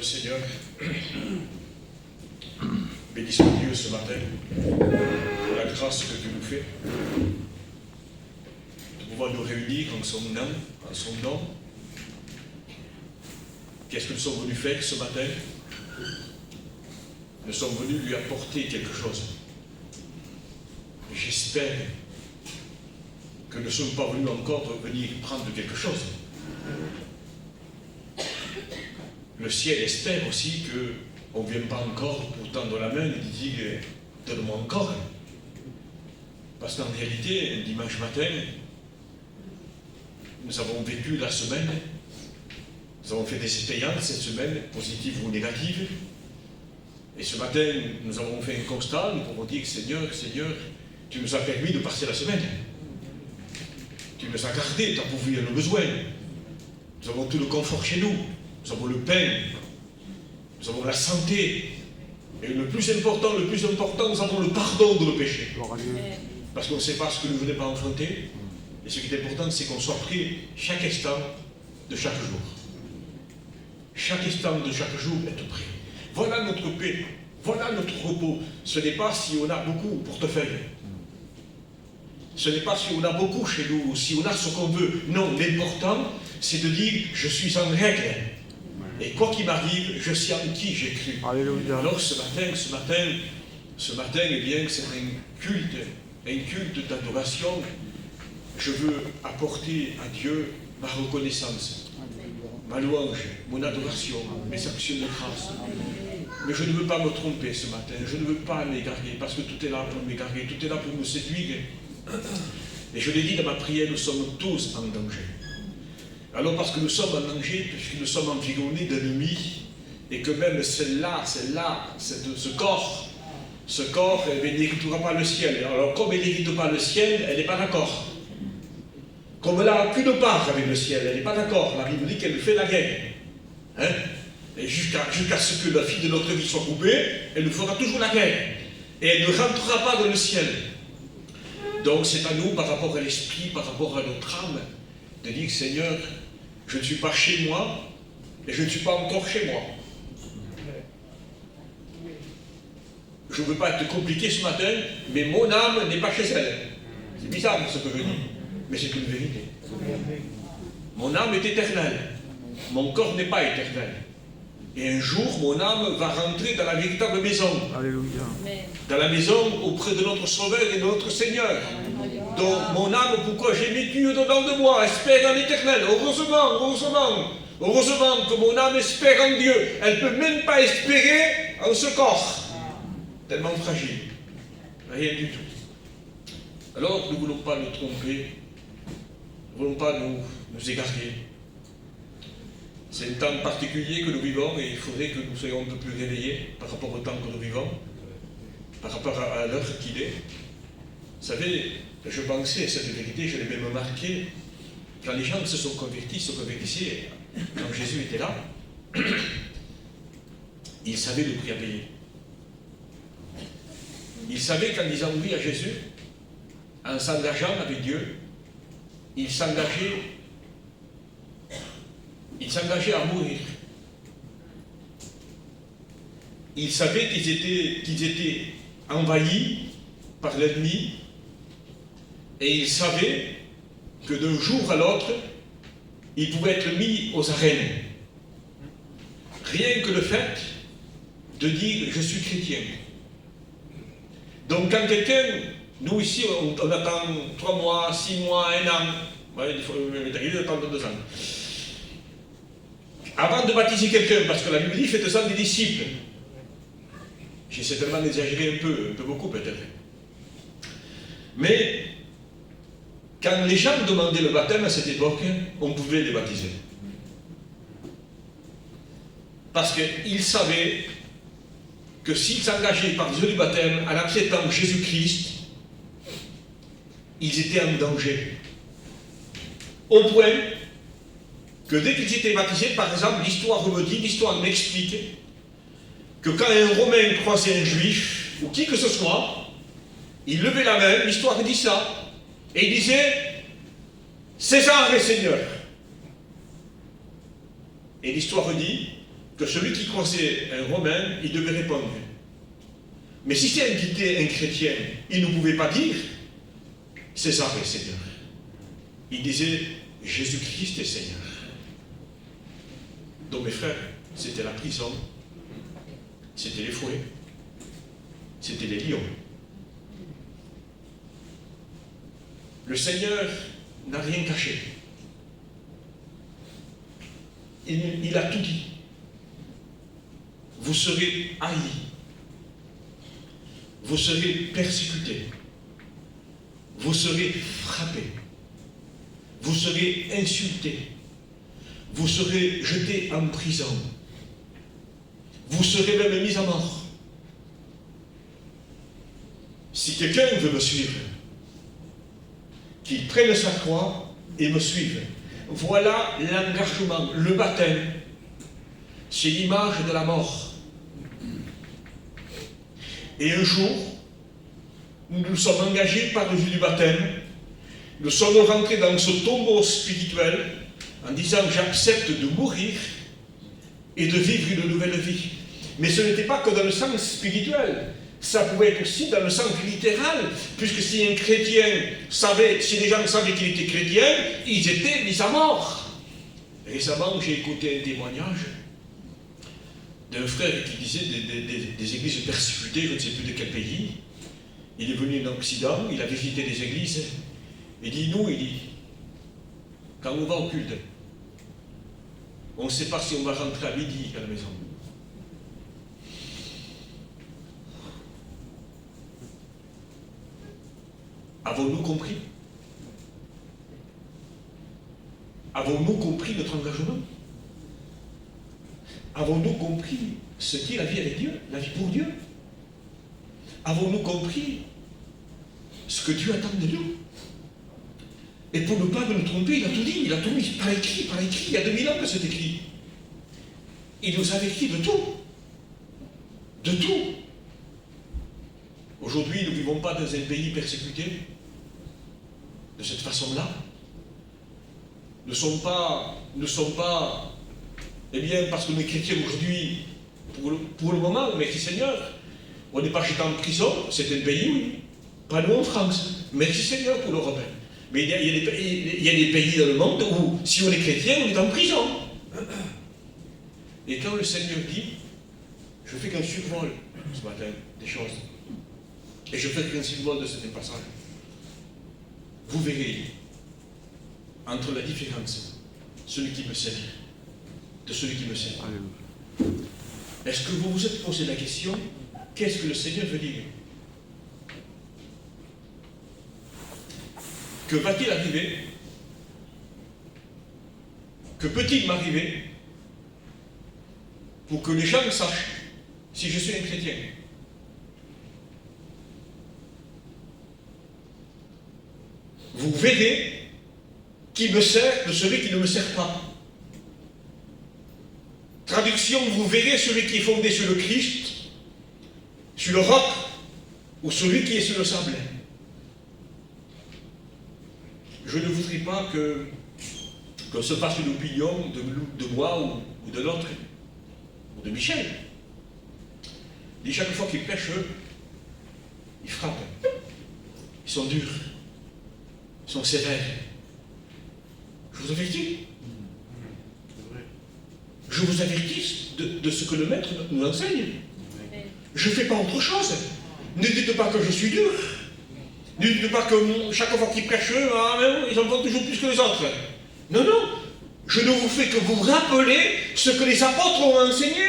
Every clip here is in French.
Seigneur, béni soit Dieu ce matin pour la grâce que tu nous fais de pouvoir nous réunir en son nom, en son nom. Qu'est-ce que nous sommes venus faire ce matin? Nous sommes venus lui apporter quelque chose. J'espère que nous ne sommes pas venus encore venir prendre quelque chose. Le ciel espère aussi qu'on ne vienne pas encore pour tendre la main et dire « donne-moi encore ». Parce qu'en réalité, dimanche matin, nous avons vécu la semaine, nous avons fait des expériences cette semaine, positives ou négatives. Et ce matin, nous avons fait un constat, nous pouvons dire « Seigneur, tu nous as permis de passer la semaine. Tu nous as gardés, tu as pourvu à nos besoins. Nous avons tout le confort chez nous. Nous avons le pain. Nous avons la santé. Et le plus important, nous avons le pardon de nos péchés. Parce qu'on ne sait pas ce que nous venons pas affronter. Et ce qui est important, c'est qu'on soit prêt chaque instant de chaque jour. Chaque instant de chaque jour, être prêt. Voilà notre paix. Voilà notre repos. Ce n'est pas si on a beaucoup au portefeuille. Ce n'est pas si on a beaucoup chez nous, ou si on a ce qu'on veut. Non, l'important, c'est de dire, je suis en règle. Et quoi qu'il m'arrive, je sais en qui j'ai cru. Alléluia. Alors ce matin, eh bien, c'est un culte d'adoration. Je veux apporter à Dieu ma reconnaissance, ma louange, mon adoration, mes actions de grâce. Mais je ne veux pas me tromper ce matin, je ne veux pas m'égarer, parce que tout est là pour m'égarer, tout est là pour me séduire. Et je l'ai dit dans ma prière, nous sommes tous en danger. Alors parce que nous sommes en danger, puisque nous sommes environnés d'ennemis, et que même ce corps, elle n'héritera pas le ciel. Alors comme elle n'hérite pas le ciel, elle n'est pas d'accord. Comme elle n'a aucune part avec le ciel, elle n'est pas d'accord. La Bible dit qu'elle fait la guerre. Hein? Et jusqu'à ce que la fille de notre vie soit coupée, elle nous fera toujours la guerre. Et elle ne rentrera pas dans le ciel. Donc c'est à nous, par rapport à l'esprit, par rapport à notre âme, de dire, Seigneur, je ne suis pas chez moi, et je ne suis pas encore chez moi. Je ne veux pas être compliqué ce matin, mais mon âme n'est pas chez elle. C'est bizarre ce que je dis, mais c'est une vérité. Mon âme est éternelle, mon corps n'est pas éternel. Et un jour, mon âme va rentrer dans la véritable maison. Alléluia. Dans la maison auprès de notre Sauveur et de notre Seigneur. Donc, mon âme, pourquoi j'ai mis Dieu dedans de moi, espère en l'éternel. Heureusement que mon âme espère en Dieu. Elle ne peut même pas espérer en ce corps. Tellement fragile. Rien du tout. Alors, nous ne voulons pas nous tromper. Nous ne voulons pas nous égarer. C'est un temps particulier que nous vivons et il faudrait que nous soyons un peu plus réveillés par rapport au temps que nous vivons, par rapport à l'heure qu'il est. Vous savez, je pensais à cette vérité, je l'ai même remarqué, quand les gens se convertissaient, quand Jésus était là, ils savaient le prix à payer. Ils savaient qu'en disant oui à Jésus, en s'engageant avec Dieu, ils s'engageaient à mourir. Ils savaient qu'ils étaient envahis par l'ennemi et ils savaient que d'un jour à l'autre, ils pouvaient être mis aux arènes. Rien que le fait de dire « je suis chrétien ». Donc quand quelqu'un, nous ici, on attend 3 mois, 6 mois, 1 an, il faut attendre 2 ans. Avant de baptiser quelqu'un, parce que la Bible dit, faites-en des disciples. J'essaie tellement d'exagérer un peu beaucoup peut-être. Mais, quand les gens demandaient le baptême à cette époque, on pouvait les baptiser. Parce qu'ils savaient que s'ils s'engageaient par Dieu du baptême, en acceptant Jésus-Christ, ils étaient en danger. Au point que dès qu'ils étaient baptisés, par exemple, l'histoire me dit, l'histoire m'explique que quand un Romain croisait un Juif, ou qui que ce soit, il levait la main, l'histoire dit ça, et il disait « César est Seigneur ». Et l'histoire dit que celui qui croisait un Romain, il devait répondre. Mais si c'était un chrétien, il ne pouvait pas dire César est Seigneur. Il disait Jésus-Christ est Seigneur. Donc mes frères, c'était la prison, c'était les fouets, c'était les lions. Le Seigneur n'a rien caché. Il a tout dit. Vous serez haïs. Vous serez persécutés. Vous serez frappés. Vous serez insultés. Vous serez jetés en prison. Vous serez même mis à mort. Si quelqu'un veut me suivre, qu'il prenne sa croix et me suive. Voilà l'engagement, le baptême. C'est l'image de la mort. Et un jour, nous nous sommes engagés par-dessus du baptême. Nous sommes rentrés dans ce tombeau spirituel en disant j'accepte de mourir et de vivre une nouvelle vie. Mais ce n'était pas que dans le sens spirituel. Ça pouvait être aussi dans le sens littéral, puisque si un chrétien savait, si les gens savaient qu'il était chrétien, ils étaient mis à mort. Récemment, j'ai écouté un témoignage d'un frère qui disait des églises persécutées, je ne sais plus de quel pays. Il est venu en Occident, il a visité des églises. Il dit, nous, quand on va au culte, on ne sait pas si on va rentrer à midi à la maison. Avons-nous compris? Avons-nous compris notre engagement? Avons-nous compris ce qu'est la vie avec Dieu, la vie pour Dieu? Avons-nous compris ce que Dieu attend de nous? Et pour ne pas nous tromper, il a tout dit, il a tout mis par écrit, il y a 2000 ans que c'est écrit. Il nous avait écrit de tout. De tout. Aujourd'hui, nous ne vivons pas dans un pays persécuté de cette façon-là. Nous ne sommes pas, eh bien, parce que nous sommes chrétiens aujourd'hui, pour le moment, merci Seigneur, on n'est pas jeté en prison, c'est un pays, oui. Pas nous en France. Merci Seigneur pour l'Europe. Mais il y a des pays dans le monde où, si on est chrétien, on est en prison. Et quand le Seigneur dit, je fais qu'un survol ce matin des choses, et je fais qu'un survol de ce passage, vous verrez entre la différence, celui qui me sert, de celui qui me sert. Est-ce que vous vous êtes posé la question, qu'est-ce que le Seigneur veut dire? Que va-t-il arriver? Que peut-il m'arriver pour que les gens sachent si je suis un chrétien? Vous verrez qui me sert de celui qui ne me sert pas. Traduction, vous verrez celui qui est fondé sur le Christ, sur le roc, ou celui qui est sur le sable. Je ne voudrais pas qu'on se fasse une opinion de moi ou de l'autre, ou de Michel. Et chaque fois qu'ils prêchent, ils frappent. Ils sont durs. Ils sont sévères. Je vous avertis. Je vous avertis de ce que le maître nous enseigne. Je ne fais pas autre chose. Ne dites pas que je suis dur. Ne dites pas que chaque fois qu'ils prêchent, ils en font toujours plus que les autres. Non, non. Je ne vous fais que vous rappeler ce que les apôtres ont enseigné.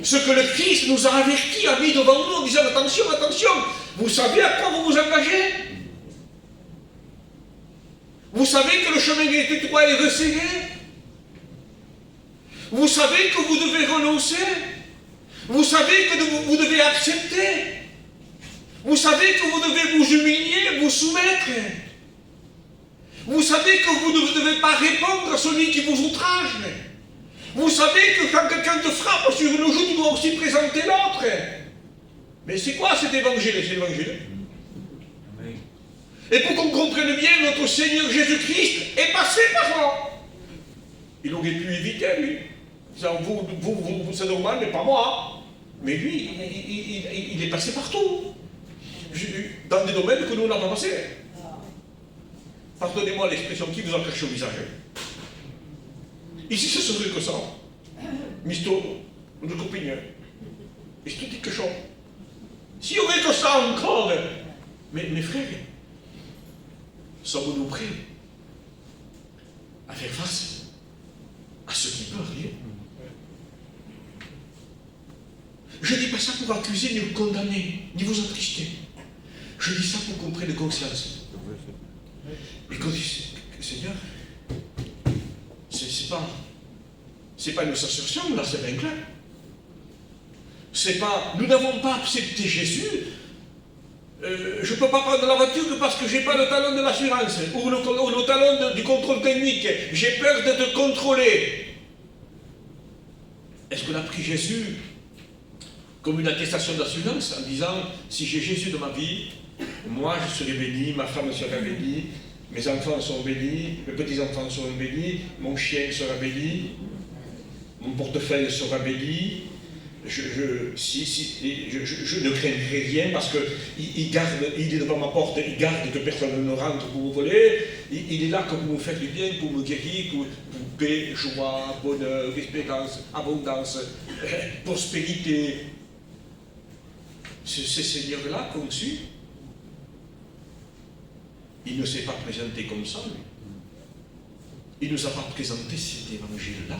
Ce que le Christ nous a avertis, a mis devant nous en disant attention, attention. Vous savez à quoi vous vous engagez? Vous savez que le chemin est étroit et resserré? Vous savez que vous devez renoncer? Vous savez que vous devez accepter? Vous savez que vous devez vous humilier, vous soumettre? Vous savez que vous ne devez pas répondre à celui qui vous outrage? Vous savez que quand quelqu'un te frappe sur une joue, tu dois aussi présenter l'autre? Mais c'est quoi cet évangile? C'est l'évangile. Et pour qu'on comprenne bien, notre Seigneur Jésus-Christ est passé par là. Il aurait pu éviter, lui. Vous, c'est normal, mais pas moi. Mais lui, il est passé partout. Dans des domaines que nous n'avons pas passé. Pardonnez-moi l'expression, qui vous a craché au visage? Ici, ce serait que ça. Misto, une copine. Et je te dis que ça. S'il y aurait que ça encore, mes frères, sommes-nous prêts à faire face à ce qui peut arriver? Je ne dis pas ça pour accuser, ni vous condamner, ni vous attrister. Je dis ça pour qu'on prenne conscience. Et qu'on dise, Seigneur, c'est pas une assertion, là, c'est bien clair. C'est pas, nous n'avons pas accepté Jésus. Je ne peux pas prendre la voiture parce que je n'ai pas le talon de l'assurance ou le talon du contrôle technique. J'ai peur d'être contrôlé. Est-ce qu'on a pris Jésus comme une attestation d'assurance en disant, si j'ai Jésus dans ma vie, moi je serai béni, ma femme sera bénie, mes enfants sont bénis, mes petits-enfants seront bénis, mon chien sera béni, mon portefeuille sera béni, je ne craindrai rien parce qu'il est devant ma porte, il garde que personne ne rentre pour vous voler, il est là pour me faire du bien, pour me guérir, pour paix, joie, bonheur, espérance, abondance, prospérité. Ce Seigneur-là conçu, il ne s'est pas présenté comme ça, lui. Il ne nous a pas présenté cet évangile-là.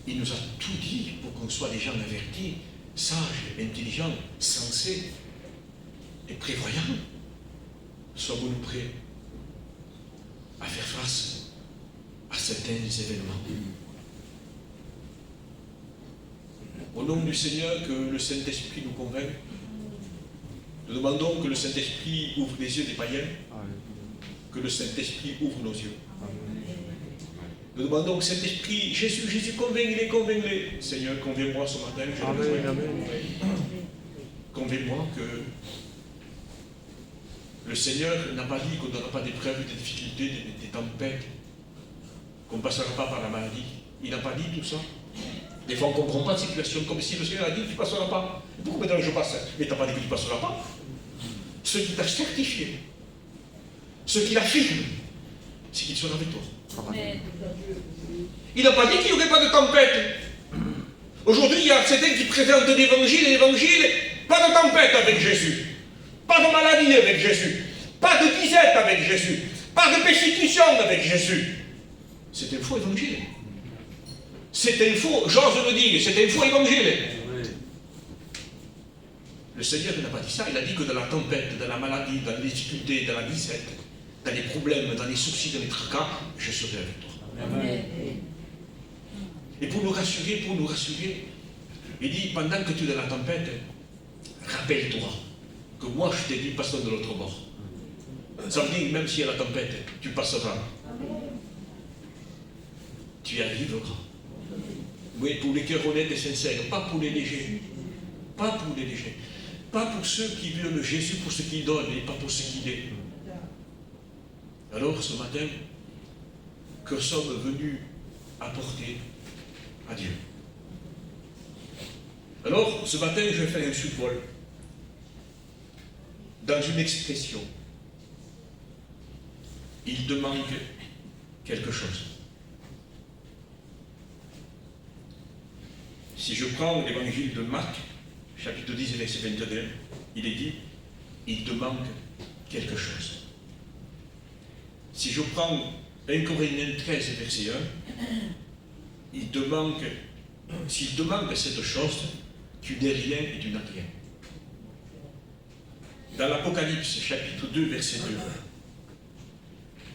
Il nous a tout dit pour qu'on soit des gens avertis, sages, intelligents, sensés et prévoyants. Sommes-nous prêts à faire face à certains événements? Au nom du Seigneur, que le Saint-Esprit nous convainc. Nous demandons que le Saint-Esprit ouvre les yeux des païens, que le Saint-Esprit ouvre nos yeux. Nous demandons que Saint-Esprit, Jésus convainc-les, convainc-les. Seigneur, convainc-moi ce matin, je le prie. Convainc-moi que le Seigneur n'a pas dit qu'on n'aura pas d'épreuves, des difficultés, des tempêtes, qu'on ne passera pas par la maladie. Il n'a pas dit tout ça. Des fois, on ne comprend pas de situation, comme si le Seigneur a dit que tu ne passeras pas. Pourquoi maintenant je passe? Mais tu n'as pas dit que tu ne passeras pas. Ce qui t'a certifié, ce qu'il affirme, c'est qu'il sera avec toi. Amen. Il n'a pas dit qu'il n'y aurait pas de tempête. Aujourd'hui, il y a certains qui présentent l'évangile, pas de tempête avec Jésus, pas de maladie avec Jésus, pas de disette avec Jésus, pas de persécution avec Jésus. C'est un faux évangile. C'est un faux, j'ose le dire, c'est un faux évangile. Le Seigneur n'a pas dit ça, il a dit que dans la tempête, dans la maladie, dans les difficultés, dans la disette, dans les problèmes, dans les soucis, dans les tracas, je serai avec toi. Amen. Et pour nous rassurer, il dit, pendant que tu es dans la tempête, rappelle-toi que moi je t'ai dit, passons de l'autre bord. Ça veut dire, même s'il y a la tempête, tu passeras. Tu y arriveras. Oui, pour les cœurs honnêtes et sincères, pas pour les légers. Pas pour les légers. Pas pour ceux qui veulent Jésus pour ce qu'il donne et pas pour ce qu'il est. Alors, ce matin, que sommes venus apporter à Dieu. Alors, ce matin, je vais faire un survol dans une expression. Il te manque quelque chose. Si je prends l'évangile de Marc, chapitre 10, verset 21, il est dit, il te manque quelque chose. Si je prends 1 Corinthiens 13, verset 1, il te manque, s'il te manque cette chose, tu n'es rien et tu n'as rien. Dans l'Apocalypse, chapitre 2, verset 2,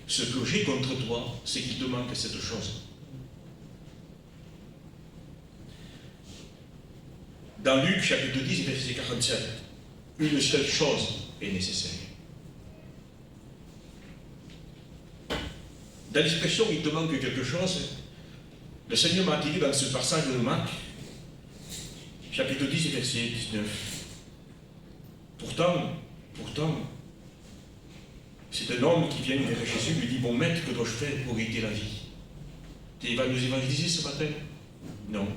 ce que j'ai contre toi, c'est qu'il te manque cette chose. Dans Luc, chapitre 10, verset 47, une seule chose est nécessaire. Dans l'expression « il te manque quelque chose », le Seigneur m'a attiré dans ce passage de Marc, chapitre 10, verset 19. Pourtant, c'est un homme qui vient vers Jésus et lui dit « Bon maître, que dois-je faire pour hériter la vie ?» Tu vas nous évangéliser ce matin? Non.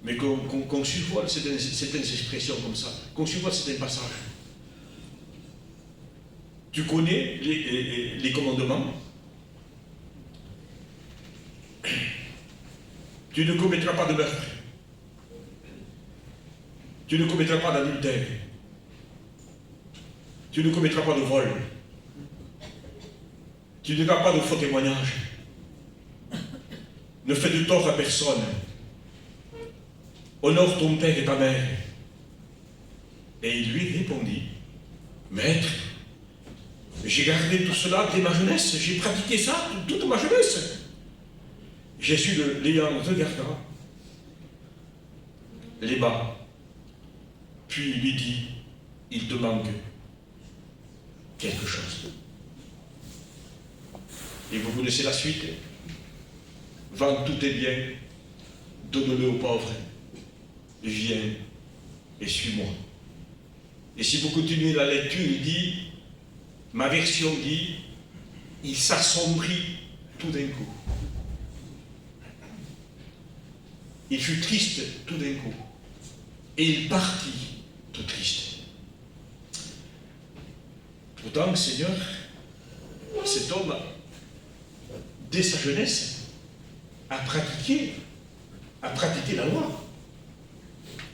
Mais qu'on survole certaines expressions comme ça, qu'on survole certains passages. Tu connais les commandements. Tu ne commettras pas de meurtre. Tu ne commettras pas d'adultère. Tu ne commettras pas de vol. Tu ne feras pas de faux témoignages. Ne fais de tort à personne. Honore ton père et ta mère. Et il lui répondit, Maître, j'ai gardé tout cela dès ma jeunesse, j'ai pratiqué ça toute ma jeunesse. Jésus l'ayant regardant, les bas, puis il lui dit, il te manque quelque chose. Et vous connaissez la suite. Vends tous tes biens, donne-le aux pauvres, viens et suis-moi. Et si vous continuez la lecture, il dit, ma version dit, il s'assombrit tout d'un coup. Il fut triste tout d'un coup. Et il partit tout triste. Pourtant, Seigneur, cet homme, dès sa jeunesse, a pratiqué la loi,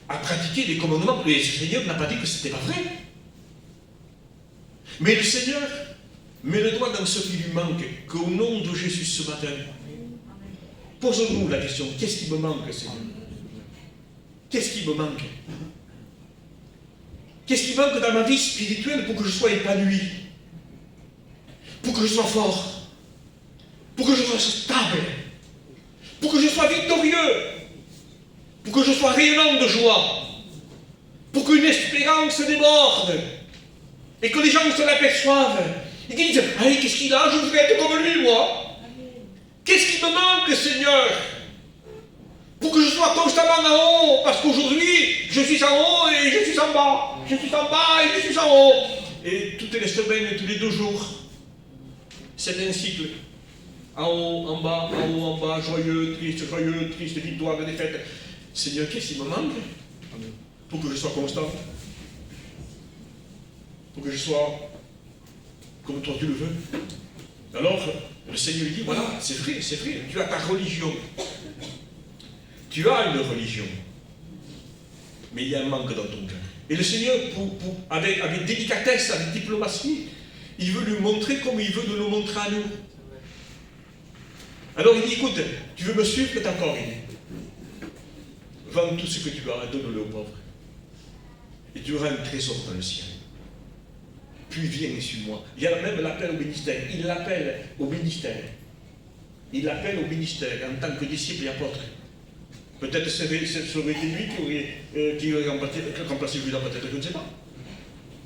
a pratiqué les commandements. Et le Seigneur n'a pas dit que ce n'était pas vrai. Mais le Seigneur met le doigt dans ce qui lui manque, qu'au nom de Jésus ce matin, posons-nous la question, qu'est-ce qui me manque, Seigneur? Qu'est-ce qui me manque? Qu'est-ce qui manque dans ma vie spirituelle pour que je sois épanoui? Pour que je sois fort? Pour que je sois stable? Pour que je sois victorieux? Pour que je sois rayonnant de joie? Pour qu'une espérance déborde? Et que les gens se l'aperçoivent? Et qu'ils disent, allez, qu'est-ce qu'il a? Je voudrais être comme lui, moi. Qu'est-ce qui me manque, Seigneur? Pour que je sois constamment en haut, parce qu'aujourd'hui, je suis en haut et je suis en bas. Je suis en bas et je suis en haut. Et toutes les semaines, tous les 2 jours, c'est un cycle. En haut, en bas, joyeux, triste, victoire, défaite. Seigneur, qu'est-ce qui me manque? Pour que je sois constant. Pour que je sois comme toi tu le veux. Alors, le Seigneur lui dit, voilà, c'est vrai, tu as ta religion. Tu as une religion. Mais il y a un manque dans ton cœur. Et le Seigneur, avec délicatesse, avec diplomatie, il veut lui montrer comme il veut nous montrer à nous. Alors il dit, écoute, tu veux me suivre, d'accord, il dit. Vends tout ce que tu as, donne-le aux pauvres. Et tu auras un trésor dans le ciel. Puis viens et suis-moi. Il y a même l'appel au ministère. Il l'appelle au ministère. Il l'appelle au ministère en tant que disciple et apôtre. Peut-être ça aurait été lui qui aurait remplacé Judas, peut-être, je ne sais pas.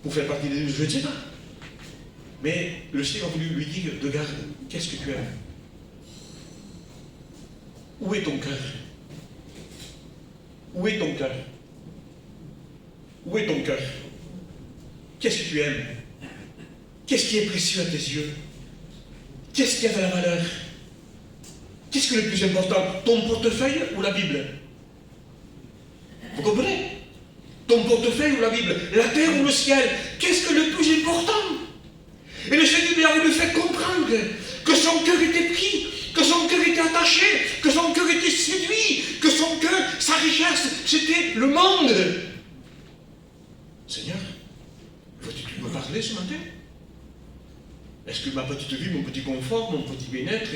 Pour faire partie des 12, je ne sais pas. Mais le Seigneur a voulu lui dire, regarde, qu'est-ce que tu aimes? Où est ton cœur? Où est ton cœur? Où est ton cœur? Qu'est-ce que tu aimes? Qu'est-ce qui est précieux à tes yeux? Qu'est-ce qui a de la valeur? Qu'est-ce que le plus important? Ton portefeuille ou la Bible? Vous comprenez? Ton portefeuille ou la Bible? La terre ou le ciel? Qu'est-ce que le plus important? Et le Seigneur avait fait comprendre que son cœur était pris, que son cœur était attaché, que son cœur était séduit, que son cœur, sa richesse, c'était le monde. Seigneur, veux-tu me parler ce matin? Est-ce que ma petite vie, mon petit confort, mon petit bien-être,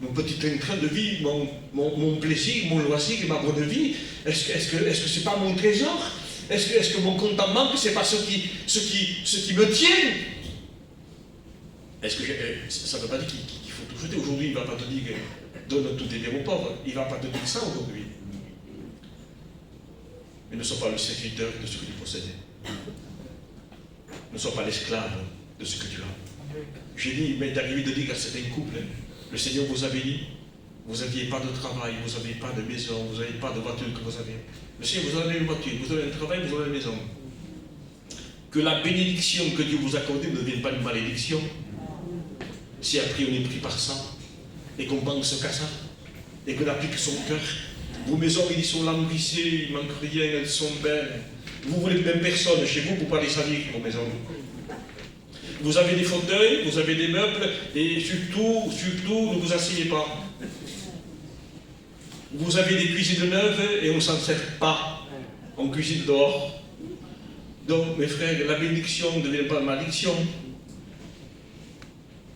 mon petit train de vie, mon plaisir, mon loisir et ma bonne vie, est-ce que ce n'est pas mon trésor? Est-ce que mon compte en banque, ce n'est pas ce qui me tient? Est-ce que ça ne veut pas dire qu'il faut tout jeter? Aujourd'hui, il ne va pas te dire donne tous tes biens aux pauvres. Il ne va pas te dire ça aujourd'hui. Mais ne sois pas le serviteur de ce que tu possèdes. Ne sois pas l'esclave de ce que tu as. J'ai dit, il m'est arrivé de dire à certains couples, le Seigneur vous avait dit, vous n'aviez pas de travail, vous n'avez pas de maison, vous n'avez pas de voiture que vous avez. Le Seigneur vous avez une voiture, vous avez un travail, vous avez une maison. Que la bénédiction que Dieu vous accorde ne devienne pas une malédiction. Si après on est pris par ça, et qu'on pense qu'à ça, et qu'on applique son cœur. Vos maisons, ils sont lambrissées, il ne manque rien, elles sont belles. Vous voulez même personne chez vous pour pas les salir, vos maisons. Vous avez des fauteuils, vous avez des meubles, et surtout, ne vous asseyez pas. Vous avez des cuisines neuves et on ne s'en sert pas. On cuisine dehors. Donc, mes frères, la bénédiction ne devient pas malédiction.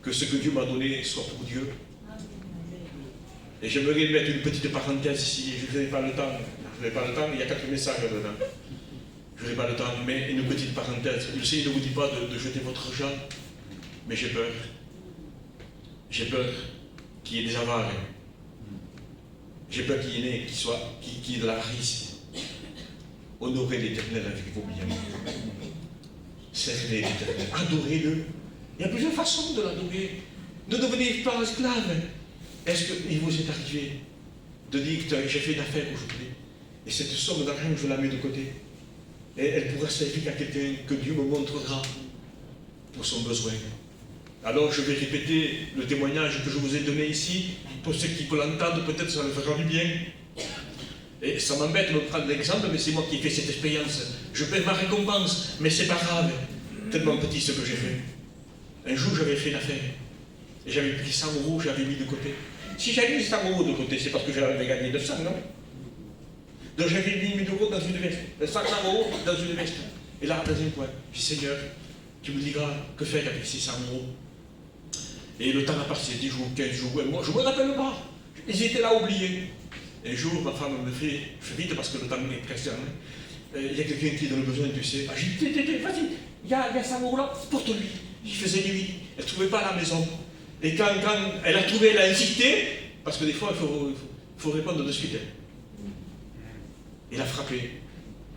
Que ce que Dieu m'a donné soit pour Dieu. Et j'aimerais mettre une petite parenthèse ici. Je n'aurai pas le temps. Il y a 4 messages dedans. Je n'aurai pas le temps, mais une petite parenthèse. Le Seigneur ne vous dit pas de jeter votre argent, mais j'ai peur. J'ai peur qu'il y ait des avares. J'ai peur qu'il y ait qu'il y ait de l'avarice. Honorez l'Éternel avec vos biens. Servez l'Éternel. Adorez-le. Il y a plusieurs façons de l'adorer. Ne devenez pas esclave. Est-ce qu'il vous est arrivé de dire que j'ai fait une affaire aujourd'hui et cette somme d'argent, je la mets de côté et elle pourra servir à quelqu'un que Dieu me montrera pour son besoin. Alors je vais répéter le témoignage que je vous ai donné ici. Pour ceux qui l'entendent, peut-être ça leur fera du bien. Et ça m'embête de me prendre l'exemple, mais c'est moi qui ai fait cette expérience. Je paie ma récompense, mais c'est pas grave. Tellement petit ce que j'ai fait. Un jour, j'avais fait une affaire. Et j'avais pris 100 €, j'avais mis de côté. Si j'avais mis 100 € de côté, c'est parce que j'avais gagné 200, non? Donc j'avais mis 1000 € dans une veste. 500 € dans une veste. Et là, dans un coin, je dis, Seigneur, tu me diras que faire avec ces 100 €. Et le temps a passé, 10 jours, 15 jours, moi, je ne me rappelle pas. Ils étaient là oubliés. Un jour, ma femme me fait, je fais vite parce que le temps est presque. Il y a quelqu'un qui est dans le besoin, tu sais. Ah, j'ai dit, vas-y, il y a 100 € là, porte-lui. Il faisait nuit, elle ne trouvait pas à la maison. Et quand elle a trouvé, elle a insisté, parce que des fois, il faut répondre de suite. Il a frappé,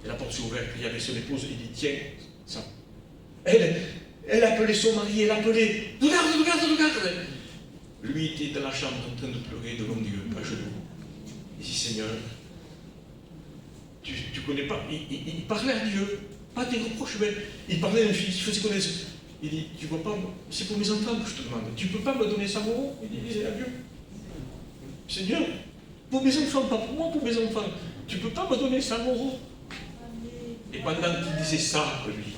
et la porte s'est ouverte, il y avait son épouse, il dit, tiens, ça. Elle appelait son mari, elle appelait, regarde. Lui était dans la chambre en train de pleurer devant Dieu, à genoux. Il dit, Seigneur, tu connais pas, il parlait à Dieu, pas des reproches, mais il parlait à une fille, il faisait connaître. Il dit, tu vois pas, c'est pour mes enfants que je te demande. Tu ne peux pas me donner 100 €? Il disait à Dieu. Seigneur, pour mes enfants, pas pour moi, pour mes enfants. Tu ne peux pas me donner 100 €. Et pendant qu'il disait ça, lui,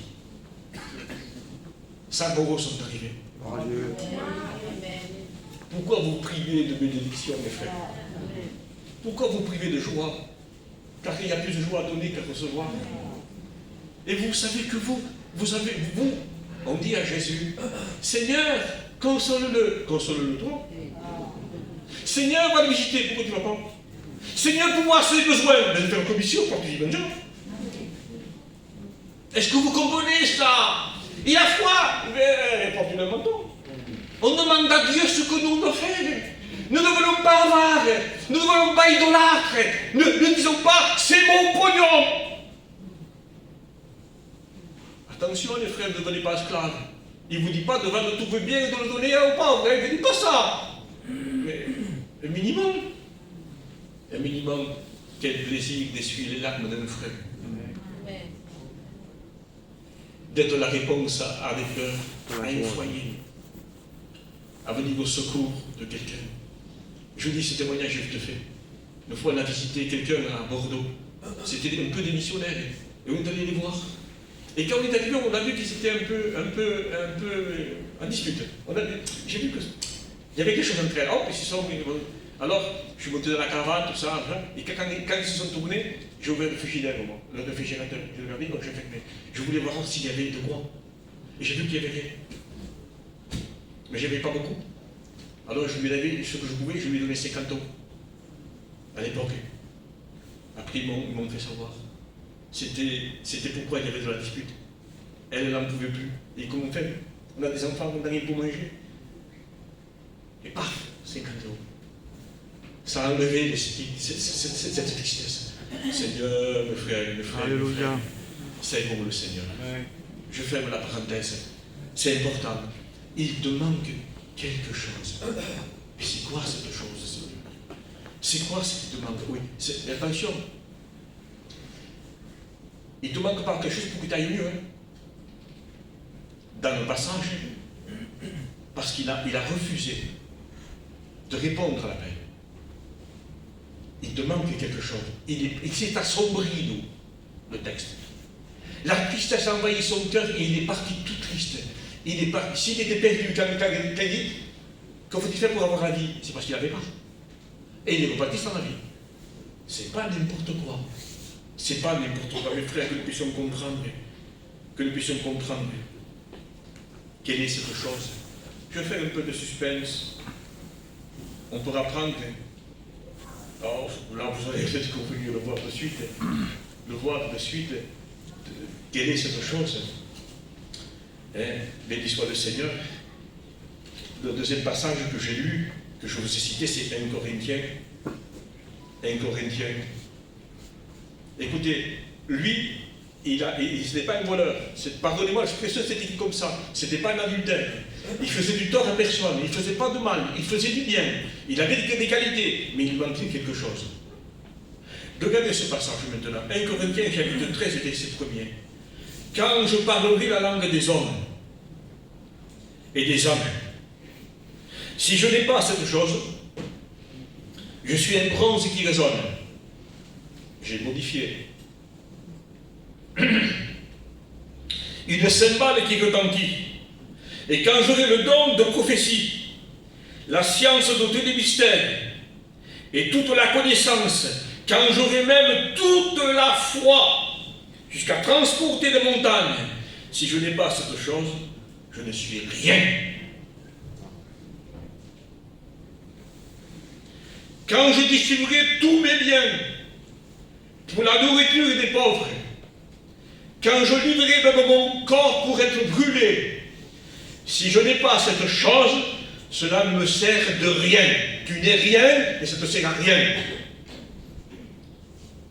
100 € sont arrivés. Pourquoi vous privez de bénédiction, mes frères? Pourquoi vous privez de joie? Car il y a plus de joie à donner qu'à recevoir. Et vous savez que vous avez, on dit à Jésus, Seigneur, console-le. Console-le toi. Seigneur, va le visiter. Pourquoi tu ne vas pas? Seigneur, pour moi, c'est besoin. Mais je fais une commission pour que tu bonne job. Est-ce que vous comprenez ça? Il a froid. Mais porte une menton. On demande à Dieu ce que nous devons faire. Nous ne voulons pas avoir. Nous ne voulons pas idolâtre. Ne disons pas, c'est mon pognon. Attention les frères, ne devenez pas esclaves. Il ne vous dit pas de vendre tous vos biens et de le donner aux pauvres, il ne dit pas ça. Mais un minimum. Un minimum, quel plaisir d'essuyer les larmes d'un frère. D'être la réponse avec un foyer. À venir au secours de quelqu'un. Je dis ce témoignage, je te fais. Une fois on a visité quelqu'un à Bordeaux. C'était un peu des missionnaires. Et on est allé les voir. Et quand on est arrivé, on a vu qu'ils étaient un peu en dispute. J'ai vu qu'il y avait quelque chose entre elles. Hop, ils se sont... Alors, je suis monté dans la caravane, tout ça, et quand ils se sont tournés, j'ai ouvert le frigidaire, le réfrigérateur. Je leur ai dit, donc j'ai fermé. Je voulais voir s'il y avait de quoi. Et j'ai vu qu'il n'y avait rien. Mais je n'avais pas beaucoup. Alors, je lui ai donné ce que je pouvais, je lui ai donné 50 €. À l'époque. Après, ils m'ont fait savoir. C'était pourquoi il y avait de la dispute. Elle n'en pouvait plus. Et comme on fait, on a des enfants, on n'a rien pour manger. Et paf, 50 €. Ça a enlevé cette tristesse. Seigneur, mes frères, Alléluia. C'est bon le Seigneur. Je ferme la parenthèse. C'est important. Il te manque quelque chose. Mais c'est quoi cette chose, Seigneur? C'est quoi ce qui te manque? Oui, attention. Il ne te manque pas quelque chose pour que tu ailles mieux. Dans le passage, parce qu'il a refusé de répondre à l'appel. Il te manque quelque chose. Il s'est assombri, nous, le texte. La tristesse a envahi son cœur et il est parti tout triste. Il est parti. S'il était perdu, quand il dit, qu'en faut-il faire pour avoir la vie? C'est parce qu'il n'avait pas. Et il est reparti sans la vie. C'est pas n'importe quoi. C'est pas n'importe quoi, mes frères, que nous puissions comprendre. Que nous puissions comprendre. Quelle est cette chose? Je vais faire un peu de suspense. On pourra prendre. Alors, là, vous aurez peut-être compris le voir de suite. Le voir de suite. Quelle est cette chose? Béni soit le Seigneur. Le deuxième passage que j'ai lu, que je vous ai cité, c'est 1 Corinthiens. 1 Corinthiens. Écoutez, lui, il n'était pas un voleur. Pardonnez-moi, l'expression c'était écrit comme ça. C'était pas un adultère. Il faisait du tort à personne. Il ne faisait pas de mal. Il faisait du bien. Il avait des qualités, mais il manquait quelque chose. Regardez ce passage maintenant. 1 Corinthiens, chapitre 13, verset 1er. Quand je parlerai la langue des hommes et des hommes, si je n'ai pas cette chose, je suis un bronze qui résonne. J'ai modifié. Une cymbale qui retentit. Et quand j'aurai le don de prophétie, la science de tous les mystères et toute la connaissance, quand j'aurai même toute la foi jusqu'à transporter des montagnes, si je n'ai pas cette chose, je ne suis rien. Quand je distribuerai tous mes biens pour la nourriture des pauvres, quand je livrerai même mon corps pour être brûlé, si je n'ai pas cette chose, cela ne me sert de rien. Tu n'es rien et ça ne te sert à rien.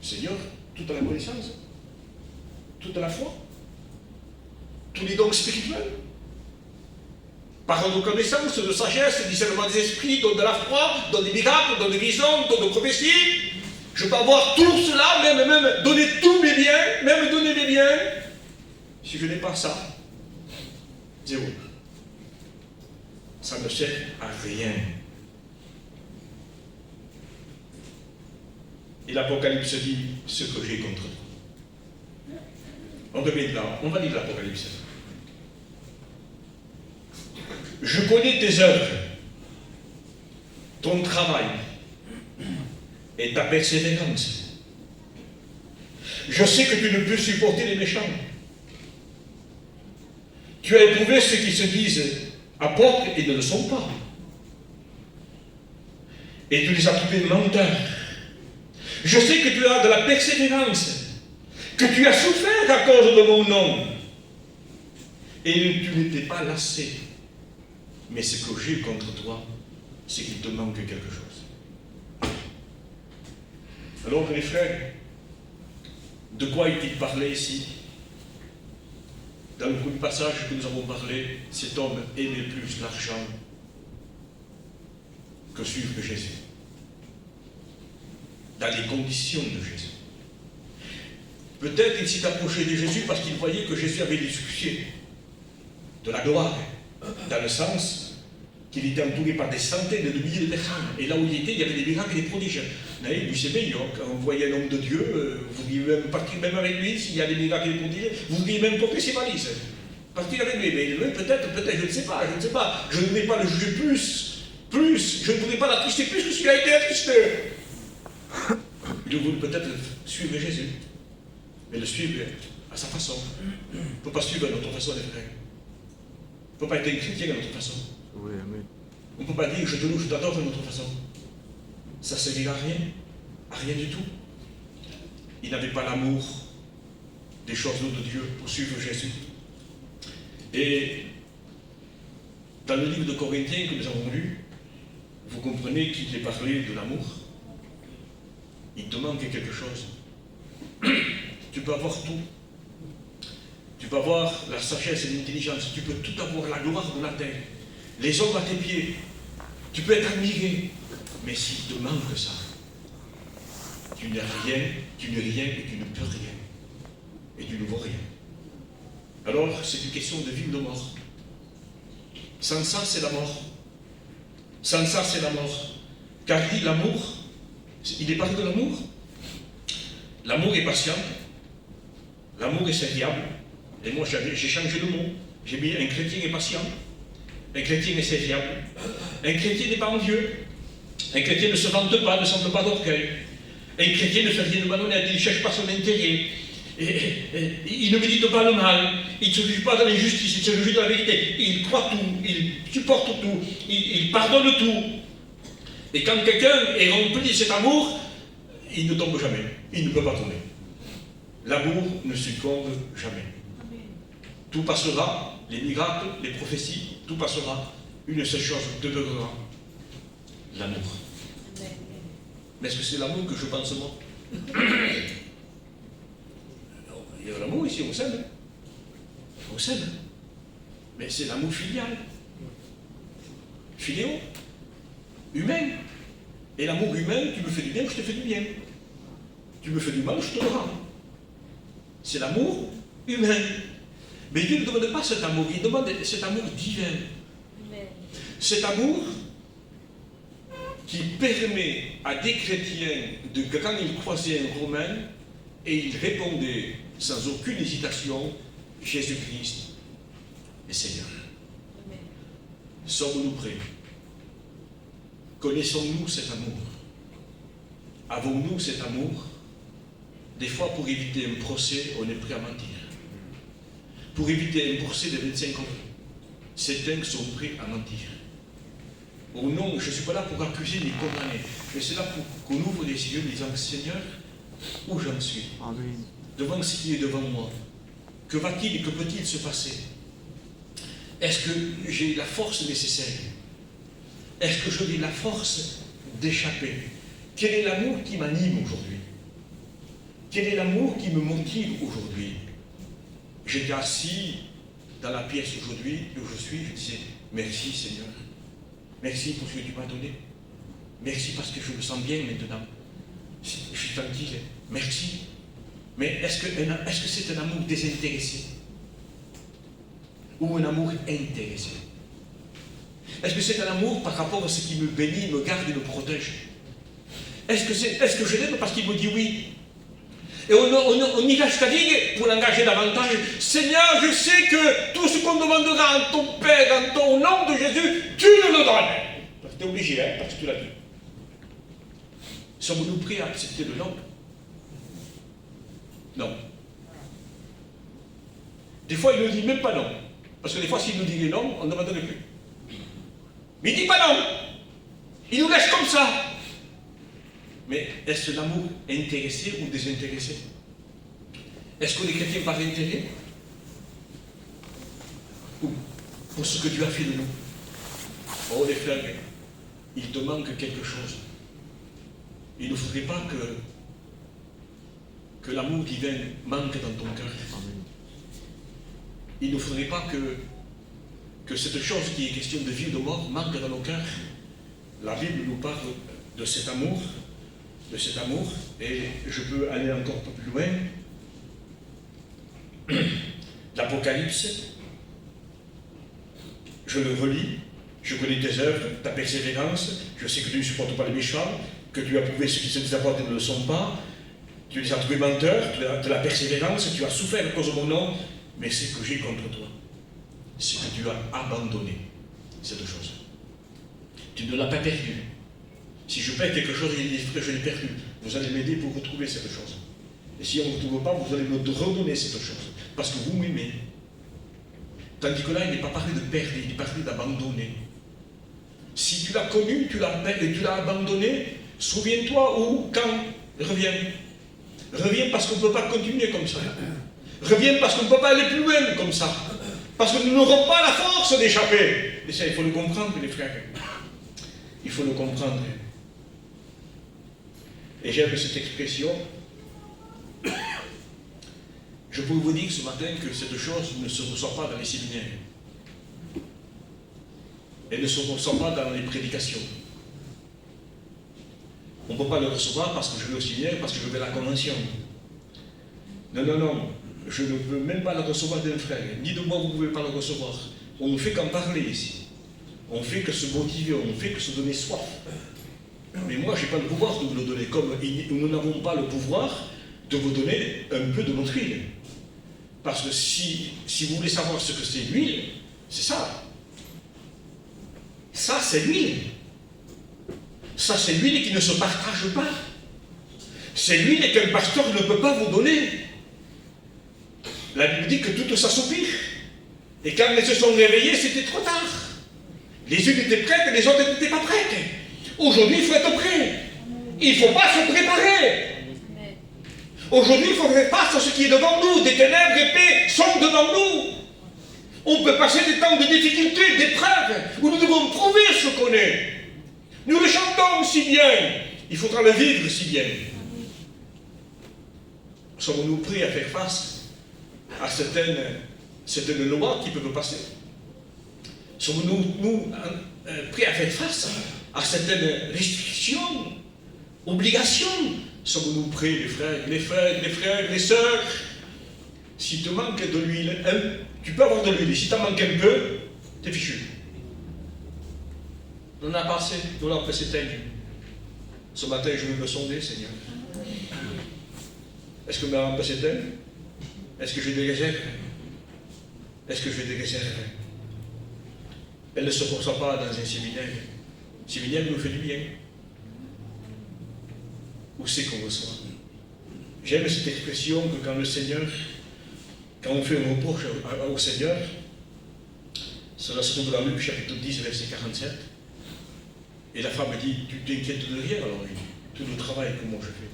Seigneur, toute la connaissance, toute la foi, tous les dons spirituels, parole de connaissance, de sagesse, discernement des esprits, don de la foi, don des miracles, don de vision, don de prophétie. Je peux avoir tout cela, même donner tous mes biens, même donner mes biens. Si je n'ai pas ça, zéro. Ça ne sert à rien. Et l'Apocalypse dit ce que j'ai contre toi. On revient là, on va lire l'Apocalypse. Je connais tes œuvres, ton travail et ta persévérance. Je sais que tu ne peux supporter les méchants. Tu as éprouvé ceux qui se disent apôtres et ne le sont pas. Et tu les as trouvés menteurs. Je sais que tu as de la persévérance, que tu as souffert à cause de mon nom. Et tu n'étais pas lassé. Mais ce que j'ai contre toi, c'est qu'il te manque quelque chose. Alors, les frères, de quoi est-il parlé ici? Dans le premier passage que nous avons parlé, cet homme aimait plus l'argent que suivre Jésus. Dans les conditions de Jésus. Peut-être il s'est approché de Jésus parce qu'il voyait que Jésus avait des succès, de la gloire, dans le sens qu'il était entouré par des centaines de milliers de personnes. Et là où il était, il y avait des miracles et des prodiges. Vous savez, quand vous voyez un homme de Dieu, vous voudriez même partir même avec lui, s'il y a des miracles et des prodiges, vous voudriez même porter ses valises. Partir avec lui. Mais peut-être, je ne sais pas. Je ne vais pas le juger plus. Je ne voudrais pas l'attrister plus que s'il a été attristé. Il voulait peut-être suivre Jésus, mais le suivre à sa façon. On ne peut pas suivre à notre façon, les frères. On ne peut pas être un chrétien à notre façon. Oui, amen. On ne peut pas dire je te loue, je t'adore de notre façon. Ça ne servira à rien, du tout. Il n'avait pas l'amour des choses de Dieu pour suivre Jésus. Et dans le livre de Corinthiens que nous avons lu, vous comprenez qu'il est parlé de l'amour. Il te manque quelque chose. Tu peux avoir tout. Tu peux avoir la sagesse et l'intelligence. Tu peux tout avoir, la gloire de la terre. Les hommes à tes pieds. Tu peux être admiré. Mais s'il te manque ça, tu n'es rien et tu ne peux rien. Et tu ne vaux rien. Alors, c'est une question de vie ou de mort. Sans ça, c'est la mort. Sans ça, c'est la mort. Car il dit l'amour, il est parlé de l'amour. L'amour est patient, l'amour est serviable. Et moi, j'ai changé de mot. J'ai mis un chrétien est patient, un chrétien est serviable, un chrétien n'est pas envieux, un chrétien ne se vante pas, ne semble pas d'orgueil, un chrétien ne fait rien de malhonnête, il ne cherche pas son intérêt, il ne médite pas le mal, il ne se juge pas de l'injustice, il se juge de la vérité, il croit tout, il supporte tout, il pardonne tout. Et quand quelqu'un est rempli de cet amour, il ne tombe jamais, il ne peut pas tomber. L'amour ne succombe jamais. Tout passera, les miracles, les prophéties, tout passera. Une seule chose demeurera, l'amour. Mais est-ce que c'est l'amour que je pense moi? Il y a l'amour ici, on s'aime. On s'aime. Mais c'est l'amour filial. Philéo. Humain. Et l'amour humain, tu me fais du bien, je te fais du bien. Tu me fais du mal, je te le rends. C'est l'amour humain. Mais Dieu ne demande pas cet amour, il demande cet amour divin. Cet amour qui permet à des chrétiens, que quand ils croisaient un Romain, et ils répondaient sans aucune hésitation, Jésus-Christ est Seigneur. Sommes-nous prêts? Connaissons-nous cet amour? Avons-nous cet amour? Des fois, pour éviter un procès, on est prêt à mentir. Pour éviter un procès de 25 ans, certains sont prêts à mentir. Oh non, je ne suis pas là pour accuser ni condamner, mais c'est là pour qu'on ouvre les yeux en disant, Seigneur, où j'en suis? Amen. Devant ce qui est devant moi, que va-t-il et que peut-il se passer? Est-ce que j'ai la force nécessaire? Est-ce que j'aurai la force d'échapper? Quel est l'amour qui m'anime aujourd'hui? Quel est l'amour qui me motive aujourd'hui? J'étais assis dans la pièce aujourd'hui où je suis, je disais, merci Seigneur. Merci pour ce que tu m'as donné. Merci parce que je me sens bien maintenant. Je suis tranquille. Merci. Mais est-ce que c'est un amour désintéressé? Ou un amour intéressé? Est-ce que c'est un amour par rapport à ce qui me bénit, me garde et me protège? Est-ce que je l'aime parce qu'il me dit oui? Et on y va jusqu'à dire, pour l'engager davantage, Seigneur, je sais que tout ce qu'on demandera en ton Père, en ton nom de Jésus, tu nous le donnes. Parce que tu es obligé, hein, parce que tu l'as dit. Sommes-nous prêts à accepter le non? Non. Des fois, il ne dit même pas non. Parce que des fois, s'il nous dit non, on ne m'abandonne plus. Mais il ne dit pas non. Il nous laisse comme ça. Mais est-ce l'amour intéressé ou désintéressé? Est-ce qu'on est chrétien par intérêt? Ou pour ce que Dieu a fait de nous? Oh les frères, il te manque quelque chose. Il ne faudrait pas que l'amour divin manque dans ton cœur. Il ne faudrait pas que cette chose qui est question de vie ou de mort manque dans nos cœurs. La Bible nous parle de cet amour, et je peux aller encore un peu plus loin. L'Apocalypse, je le relis, je connais tes œuvres, ta persévérance, je sais que tu ne supportes pas les méchants, que tu as prouvé ceux qui se désapportent et ne le sont pas, tu les as trouvés menteurs, tu as de la persévérance, tu as souffert à cause de mon nom, mais ce que j'ai contre toi, c'est que tu as abandonné cette chose. Tu ne l'as pas perdu. Si je perds quelque chose, je l'ai perdu. Vous allez m'aider pour retrouver cette chose. Et si on ne retrouve pas, vous allez me redonner cette chose. Parce que vous m'aimez. Tandis que là, il n'est pas parlé de perdre, il est parlé d'abandonner. Si tu l'as connu, tu l'as abandonné, souviens-toi où, quand, reviens. Reviens parce qu'on ne peut pas continuer comme ça. Reviens parce qu'on ne peut pas aller plus loin comme ça. Parce que nous n'aurons pas la force d'échapper. Et ça, il faut le comprendre, les frères. Il faut le comprendre. Et j'aime cette expression. Je peux vous dire ce matin que cette chose ne se ressent pas dans les séminaires. Elle ne se ressent pas dans les prédications. On ne peut pas le recevoir parce que je vais au séminaire, parce que je vais à la convention. Non, non, non. Je ne peux même pas le recevoir d'un frère. Ni de moi, vous ne pouvez pas le recevoir. On ne fait qu'en parler ici. on fait que se motiver, on fait que se donner soif. Mais moi, je n'ai pas le pouvoir de vous le donner, comme nous n'avons pas le pouvoir de vous donner un peu de notre huile. Parce que si vous voulez savoir ce que c'est l'huile, c'est ça. Ça, c'est l'huile. Ça, c'est l'huile qui ne se partage pas. C'est l'huile qu'un pasteur ne peut pas vous donner. La Bible dit que tout s'assoupit. Et quand ils se sont réveillés, c'était trop tard. Les unes étaient prêtes et les autres n'étaient pas prêtes. Aujourd'hui, il faut être prêt. Il ne faut pas se préparer. Aujourd'hui, il faut faire face à ce qui est devant nous. Des ténèbres épais sont devant nous. On peut passer des temps de difficultés, d'épreuves, où nous devons prouver ce qu'on est. Nous le chantons si bien. Il faudra le vivre si bien. Sommes-nous prêts à faire face à certaines lois qui peuvent passer? Sommes-nous prêts à faire face à certaines restrictions, obligations? Sommes-nous prêts, les frères, les sœurs? S'il te manque de l'huile, tu peux avoir de l'huile. Si tu en manques un peu, t'es fichu. On a passé, nous l'avons s'éteindre. Ce matin, je veux me sonder, Seigneur. Est-ce que ma lampe s'éteint? Est-ce que j'ai des réserves? Est-ce que j'ai des réserves? Elle ne se poursuit pas dans un séminaire. Le séminaire nous fait du bien. Où c'est qu'on reçoit? J'aime cette expression que quand le Seigneur, quand on fait un reproche au Seigneur, cela se trouve dans Luc chapitre 10, verset 47, et la femme dit, tu t'inquiètes de rien, alors il dit, tout le travail que moi je fais.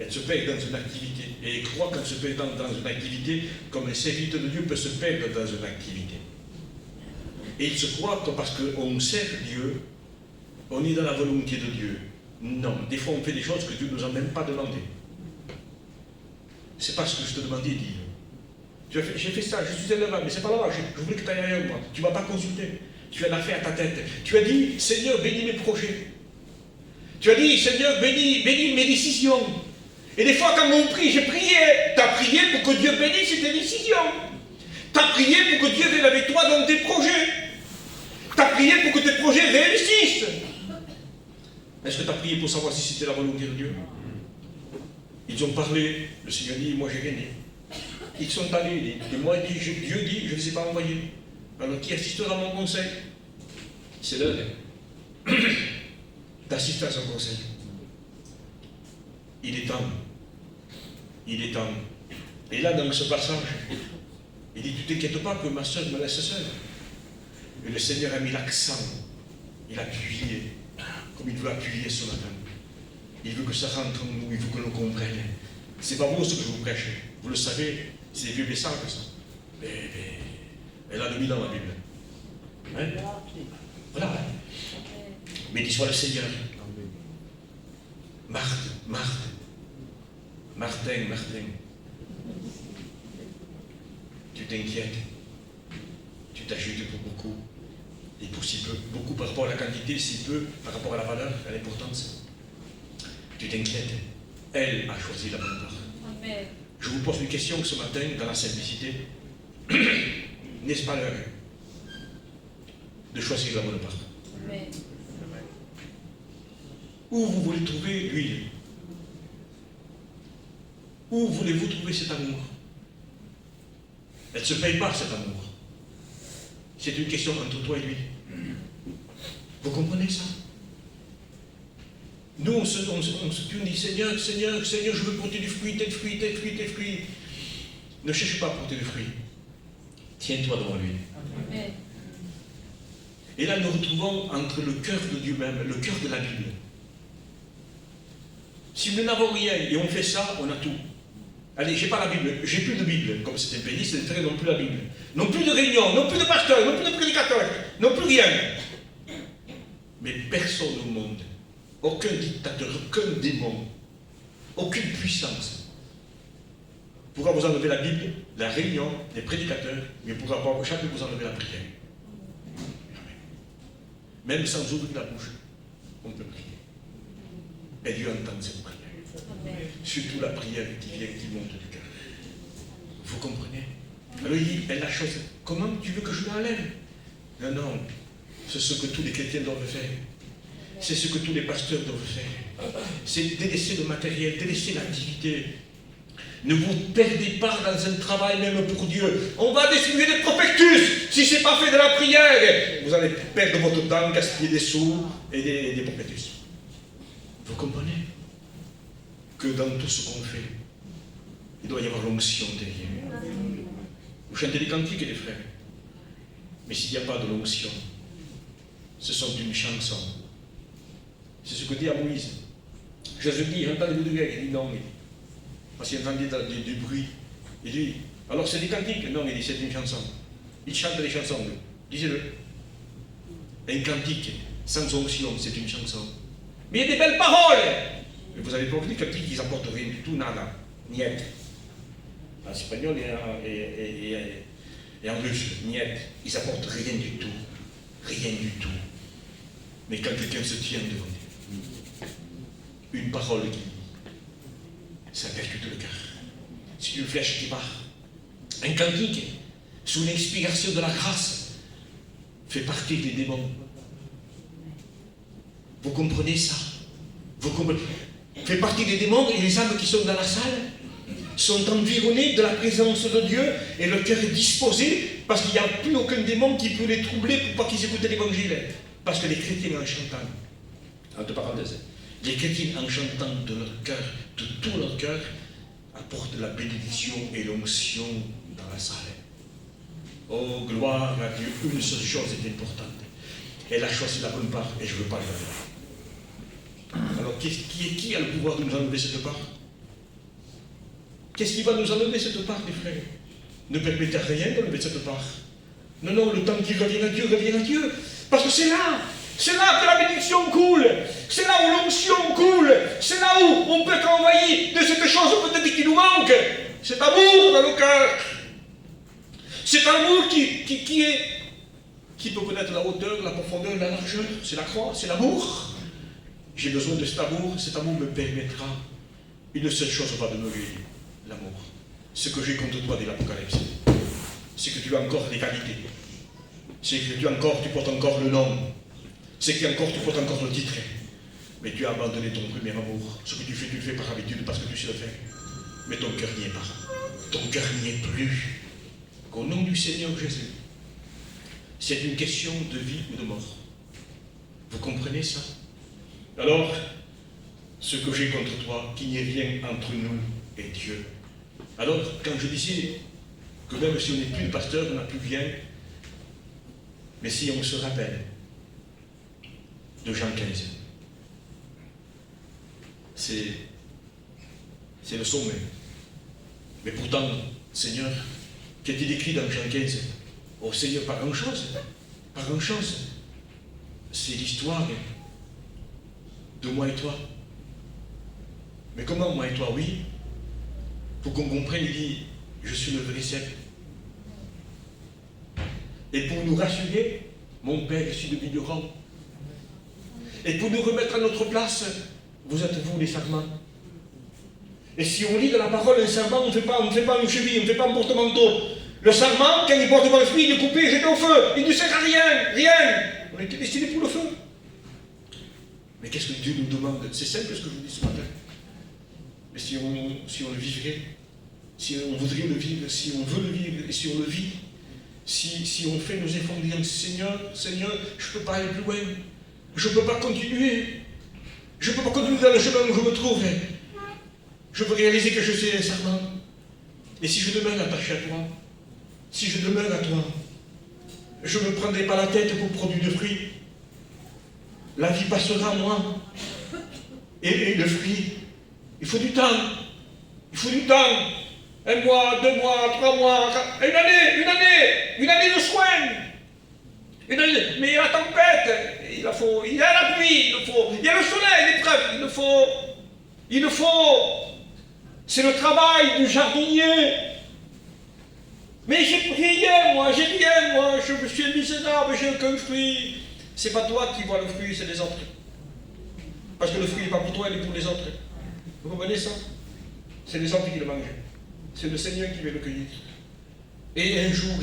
Elle se perd dans une activité, et elle croit qu'elle se perd dans une activité, comme un serviteur de Dieu peut se perdre dans une activité. Et il se croit que parce qu'on sert Dieu, on est dans la volonté de Dieu. Non, des fois on fait des choses que Dieu ne nous a même pas demandé. C'est pas ce que je te demandais, dit. J'ai fait ça, je suis allé là-bas, mais c'est pas là-bas, je voulais que tu ailles ailleurs, moi. Tu ne m'as pas consulté. Tu as fait à ta tête. Tu as dit, Seigneur, bénis mes projets. Tu as dit, Seigneur, bénis mes décisions. Et des fois, quand on prie, j'ai prié. Tu as prié pour que Dieu bénisse tes décisions. Tu as prié pour que Dieu vienne avec toi dans tes projets. Tu as prié pour que tes projets réussissent. Est-ce que tu as prié pour savoir si c'était la volonté de Dieu? Ils ont parlé, le Seigneur dit, moi j'ai gagné. Ils sont allés, et moi Dieu dit, je ne les ai pas envoyés. Alors qui assistera à mon conseil? C'est l'heure d'assister à son conseil. Il est temps. Il est temps. Et là, dans ce passage, il dit, tu ne t'inquiètes pas que ma soeur me laisse seule. Et le Seigneur a mis l'accent, il a appuyé, comme il veut appuyer ce matin. Il veut que ça rentre en nous, il veut que l'on comprenne. C'est pas beau ce que je vous prêche. Vous le savez, c'est vieux et simple ça. Mais elle a 2000 ans la Bible. Hein? Voilà. Béni soit le Seigneur. Marthe. Martin. Tu t'inquiètes. Tu t'ajoutes pour beaucoup. Et pour si peu. Beaucoup par rapport à la quantité, si peu par rapport à la valeur, à l'importance. Tu t'inquiètes. Elle a choisi la bonne part. Amen. Je vous pose une question ce matin, dans la simplicité. N'est-ce pas l'heure de choisir la bonne part? Amen. Où vous voulez trouver l'huile? Où voulez-vous trouver cet amour? Elle ne se paye pas, cet amour. C'est une question entre toi et lui. Vous comprenez ça? Nous, on se dit, Seigneur, je veux porter du fruit, tel fruit. Ne cherche pas à porter du fruit. Tiens-toi devant lui. Amen. Et là, nous retrouvons entre le cœur de Dieu même, le cœur de la Bible. Si nous n'avons rien et on fait ça, on a tout. Allez, j'ai pas la Bible, j'ai plus de Bible. Comme c'est un pays, c'est très non plus la Bible. Non plus de réunion, non plus de pasteur, non plus de prédicateur, non plus rien. Mais personne au monde, aucun dictateur, aucun démon, aucune puissance pourra vous enlever la Bible, la réunion, les prédicateurs, mais pourra pas jamais vous enlever la prière. Même sans ouvrir la bouche, on peut prier. Et Dieu entend cette prière. Amen. Surtout la prière qui vient, qui monte du cœur. Vous comprenez? Alors il dit, elle a chose. Comment tu veux que je l'enlève? Non. c'est ce que tous les chrétiens doivent faire. C'est ce que tous les pasteurs doivent faire. C'est délaisser le matériel, délaisser l'activité. Ne vous perdez pas dans un travail même pour Dieu. On va distribuer des prospectus. Si ce n'est pas fait de la prière, vous allez perdre votre temps, gaspiller des sous et des prospectus. Vous comprenez que dans tout ce qu'on fait, il doit y avoir l'onction derrière. Vous chantez des cantiques, les frères. Mais s'il n'y a pas de l'onction, ce sont une chanson. C'est ce que dit à Moïse. Jésus dit, entendez-vous de guerre? Il dit non. Parce qu'il entendait du bruit. Il dit, alors c'est des cantiques? Non, il dit, c'est une chanson. Il chante des chansons. Disez-le. Un cantique sans onction, c'est une chanson. Mais il y a des belles paroles. Mais vous avez pas vu les cantiques, ils n'apportent rien du tout, nada. Niet. En espagnol et en russe, niet. Ils n'apportent rien du tout. Rien du tout. Mais quand quelqu'un se tient devant une parole qui ça percute le cœur. C'est une flèche qui part. Un cantique, sous l'inspiration de la grâce, fait partir des démons. Vous comprenez ça? Vous comprenez? Fait partie des démons et les âmes qui sont dans la salle sont environnés de la présence de Dieu et le cœur est disposé parce qu'il n'y a plus aucun démon qui peut les troubler pour pas qu'ils écoutent l'évangile. Parce que les chrétiens en chantant, entre parenthèses, les chrétiens en chantant de leur cœur, de tout leur cœur, apportent la bénédiction et l'onction dans la salle. Oh, gloire à Dieu, une seule chose est importante. Elle a choisi la bonne part et je ne veux pas le faire. Alors, qui a le pouvoir de nous enlever cette part? Qu'est-ce qui va nous enlever cette part, les frères? Ne permettez à rien d'enlever cette part. Non, non, le temps qui revient à Dieu, revient à Dieu. Parce que c'est là que la bénédiction coule. C'est là où l'onction coule. C'est là où on peut être envahi de cette chose peut-être qui nous manque. Cet amour dans le cœur. Cet amour qui peut connaître la hauteur, la profondeur, la largeur. C'est la croix, c'est l'amour. J'ai besoin de cet amour me permettra. Une seule chose va demeurer, l'amour. Ce que j'ai contre toi, dit l'Apocalypse, c'est que tu as encore des qualités. C'est que tu portes encore le nom. C'est que tu portes encore le titre. Mais tu as abandonné ton premier amour. Ce que tu le fais par habitude parce que tu sais le faire. Mais ton cœur n'y est pas. Ton cœur n'y est plus. Qu'au nom du Seigneur Jésus, c'est une question de vie ou de mort. Vous comprenez ça? Alors, ce que j'ai contre toi, qu'il n'y ait rien entre nous et Dieu. Alors, quand je disais que même si on n'est plus le pasteur, on n'a plus rien, mais si on se rappelle de Jean 15, c'est le sommet. Mais pourtant, Seigneur, qu'est-il écrit dans Jean 15? Oh Seigneur, pas grand-chose. Pas grand-chose. C'est l'histoire de moi et toi. Mais comment moi et toi? Oui. Pour qu'on comprenne, il dit, je suis le vrai cep. Et pour nous rassurer, mon Père issu de vigneron. Et pour nous remettre à notre place, vous êtes vous les sarments. Et si on lit dans la parole un sarment, on ne fait pas une cheville, on ne fait pas un porte-manteau. Le sarment, quand il porte pas le fruit, il est coupé, jeté au feu. Il ne sert à rien, rien. On a été destiné pour le feu. Mais qu'est-ce que Dieu nous demande? C'est simple ce que je vous dis ce matin. Mais si on le vivrait, si on voudrait le vivre, si on veut le vivre, et si on le vit, si on fait nos efforts en disant Seigneur, je ne peux pas aller plus loin, je ne peux pas continuer, je ne peux pas continuer dans le chemin où je me trouve. Je veux réaliser que je suis un serment. Et si je demeure attaché à toi, si je demeure à toi, je ne me prendrai pas la tête pour produire de fruits. La vie passera, moi. Et le fruit, il faut du temps. Il faut du temps. 1 mois, 2 mois, 3 mois, une année de soins. Mais il y a la tempête, il y a la pluie, il y a le soleil, l'épreuve, il le faut. C'est le travail du jardinier. Mais j'ai rien, moi, je suis misérable, j'ai aucun fruit. C'est pas toi qui vois le fruit, c'est les autres. Parce que le fruit n'est pas pour toi, il est pour les autres. Vous comprenez ça? C'est les autres qui le mangent. C'est le Seigneur qui va le cueillir. Et un jour,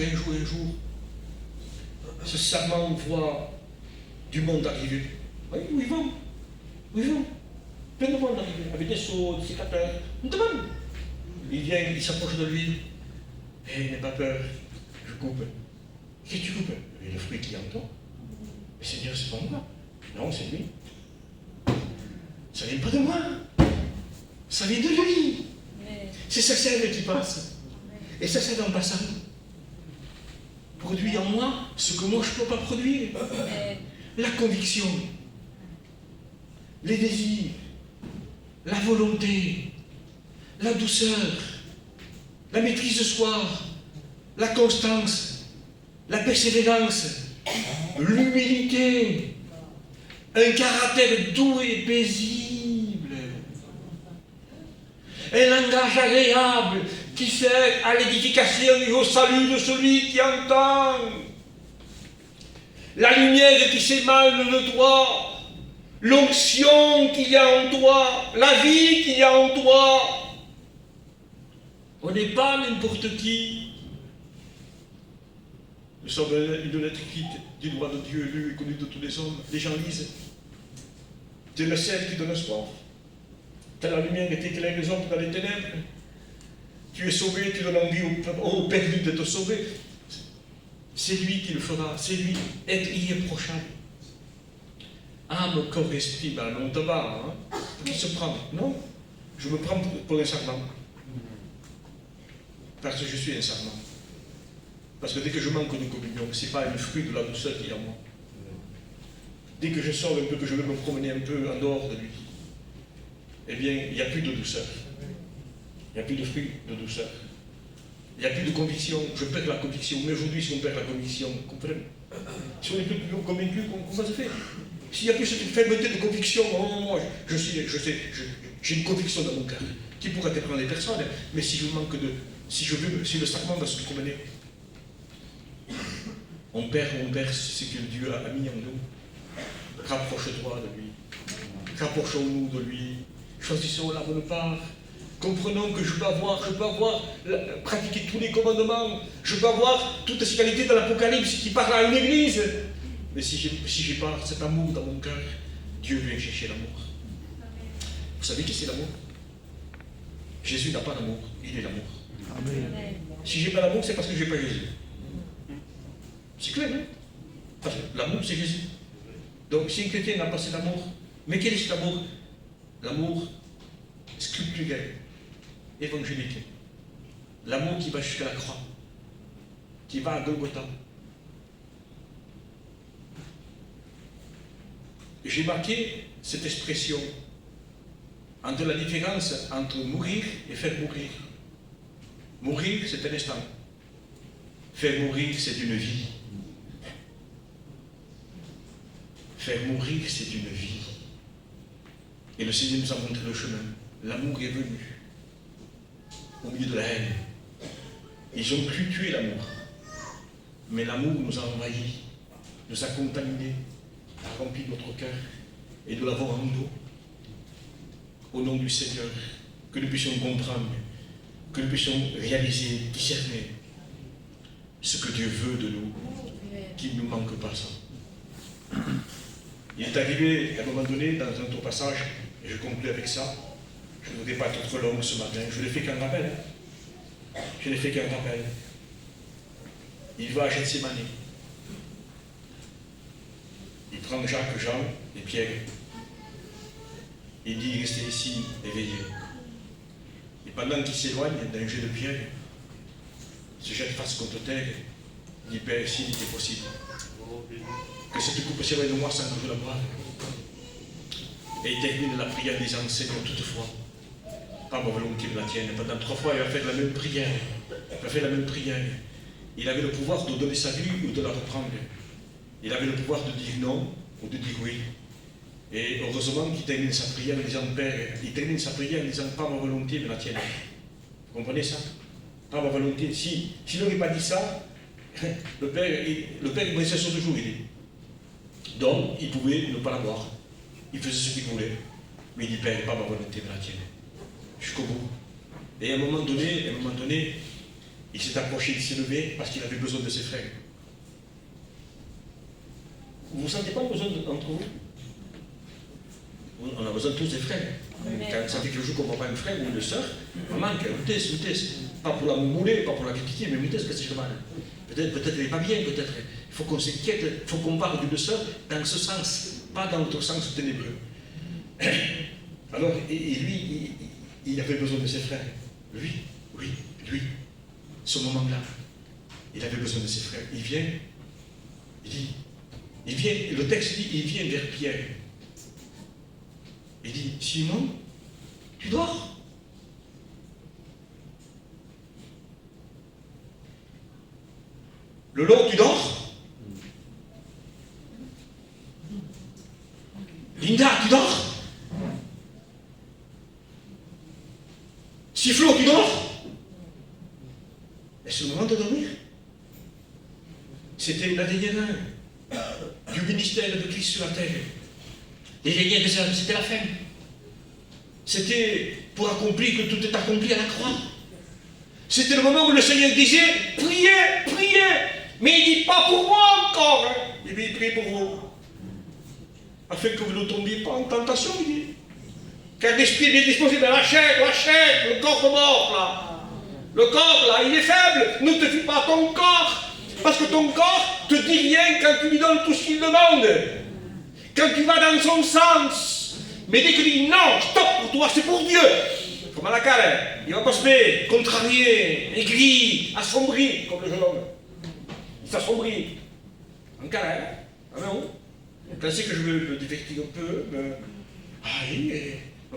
ce serment voit du monde arrivé. Oui, où ils vont? Où ils vont? Plein de monde arrivé, avec des seaux, des sécateurs. On demande. Il vient, il s'approche de lui. Eh, n'aie pas peur, je coupe. Qu'est-ce que tu coupes? Et le fruit qui est en toi. Mais Seigneur, c'est pas moi. Non, c'est lui. Ça vient pas de moi. Ça vient de lui. C'est sa sève qui passe. Et sa sève en passant produit en moi ce que moi je ne peux pas produire. La conviction, les désirs, la volonté, la douceur, la maîtrise de soi, la constance, la persévérance, l'humilité, un caractère doux et paisible, un langage agréable qui sert à l'édification et au salut de celui qui entend, la lumière qui s'émane de toi, l'onction qu'il y a en toi, la vie qu'il y a en toi. On n'est pas n'importe qui. Nous sommes une lettre écrite du droit de Dieu, lue et connue de tous les hommes. Les gens lisent. Tu es le ciel qui donne soif. Tu as la lumière qui éclaire les hommes dans les ténèbres. Tu es sauvé, tu donnes envie aux perdus de te sauver. C'est lui qui le fera, c'est lui, être irréprochable. Âme, corps, esprit, ben on te bat, hein. Pour qui se prend? Non, je me prends pour un serment. Parce que je suis un serment. Parce que dès que je manque de communion, ce n'est pas un fruit de la douceur qui est en moi. Dès que je sors un peu, que je veux me promener un peu en dehors de lui, eh bien, il n'y a plus de douceur. Il n'y a plus de fruit de douceur. Il n'y a plus de conviction. Je perds la conviction. Mais aujourd'hui, si on perd la conviction, comprenez? Si on est plus convaincu, comment ça se fait? S'il n'y a plus cette faiblesse de conviction, moi, j'ai une conviction dans mon cœur qui pourrait être dans les personnes, mais si je manque de. Si le sacrement va se promener, on perd ce que Dieu a mis en nous. Rapproche-toi de lui. Rapprochons-nous de lui. Choisissons la bonne part. Comprenons que je peux avoir pratiqué tous les commandements, je peux avoir toutes ces qualités dans l'Apocalypse qui parlent à une église. Mais si j'ai pas cet amour dans mon cœur, Dieu vient chercher l'amour. Vous savez qui c'est l'amour? Jésus n'a pas d'amour, il est l'amour. Amen. Si j'ai pas l'amour, c'est parce que je n'ai pas Jésus. C'est clair, hein? Parce que l'amour, c'est Jésus. Donc si un chrétien n'a pas cet amour, mais quel est cet amour? L'amour scripturel, évangélique. L'amour qui va jusqu'à la croix, qui va à Golgotha. J'ai marqué cette expression entre la différence entre mourir et faire mourir. Mourir, c'est un instant. Faire mourir, c'est une vie. Faire mourir, c'est une vie. Et le Seigneur nous a montré le chemin. L'amour est venu au milieu de la haine. Ils ont cru tuer l'amour. Mais l'amour nous a envahis, nous a contaminés, a rempli notre cœur et nous l'avons en nous. Au nom du Seigneur, que nous puissions comprendre, que nous puissions réaliser, discerner ce que Dieu veut de nous, qu'il ne nous manque pas ça. Il est arrivé à un moment donné, dans un autre passage, et je conclue avec ça, je ne voudrais pas être trop long ce matin, je ne l'ai fait qu'un rappel. Je n'ai fait qu'un rappel. Il va à Gethsémani. Il prend Jacques, Jean et Pierre. Il dit, restez ici, éveillés. Et pendant qu'il s'éloigne d'un jet de pierre, il se jette face contre terre, il dit, Père, s'il était possible, que cette coupe s'éloigne de moi sans que je la boive. Et il termine la prière en disant, Seigneur, toutefois, pas ma volonté mais la tienne. Pendant 3 fois, il va faire la même prière. Il va faire la même prière. Il avait le pouvoir de donner sa vie ou de la reprendre. Il avait le pouvoir de dire non ou de dire oui. Et heureusement qu'il termine sa prière en disant, Père, il termine sa prière en disant, pas ma volonté mais la tienne. Vous comprenez ça? Pas ma volonté. S'il n'aurait pas dit ça, le Père il restait sur le jour, il dit. Donc, il pouvait ne pas l'avoir. Il faisait ce qu'il voulait. Mais il dit, Père, pas ma volonté mais la tienne. Jusqu'au bout. Et à un moment donné, il s'est approché, il s'est levé parce qu'il avait besoin de ses frères. Vous ne sentez pas besoin d'entre vous? On a besoin de tous des frères. Quand ça fait quelques jours qu'on ne voit pas un frère ou une soeur, on manque, pas pour la mouler, pas pour la critiquer, mais que c'est mal. Peut-être elle n'est pas bien, peut-être. Il faut qu'on s'inquiète, il faut qu'on parle d'une soeur dans ce sens, pas dans l'autre sens ténébreux. Alors, et lui, il avait besoin de ses frères. Lui, ce moment-là, il avait besoin de ses frères. Il vient, le texte dit, il vient vers Pierre. Il dit, Simon, tu dors? Lolo, tu dors? Linda, tu dors? Sifflot, tu dors? Est-ce le moment de dormir? C'était la dernière heure du ministère de Christ sur la terre. Les dernières heures, c'était la fin. C'était pour accomplir que tout est accompli à la croix. C'était le moment où le Seigneur disait, priez, priez. Mais il ne dit pas pour moi encore. Hein. Il dit, priez pour vous. Afin que vous ne tombiez pas en tentation, il dit. Car l'esprit est bien disposé, mais la chair, le corps de mort, là. Le corps, là, il est faible. Ne te fie pas à ton corps. Parce que ton corps te dit rien quand tu lui donnes tout ce qu'il demande. Quand tu vas dans son sens. Mais dès que tu dis non, stop, pour toi, c'est pour Dieu. Comme à la cale, il va cosper, contrarié, aigri, assombri, comme le jeune homme. Il s'assombrit. En câlin, ah non. Vous pensez que je me divertir un peu, me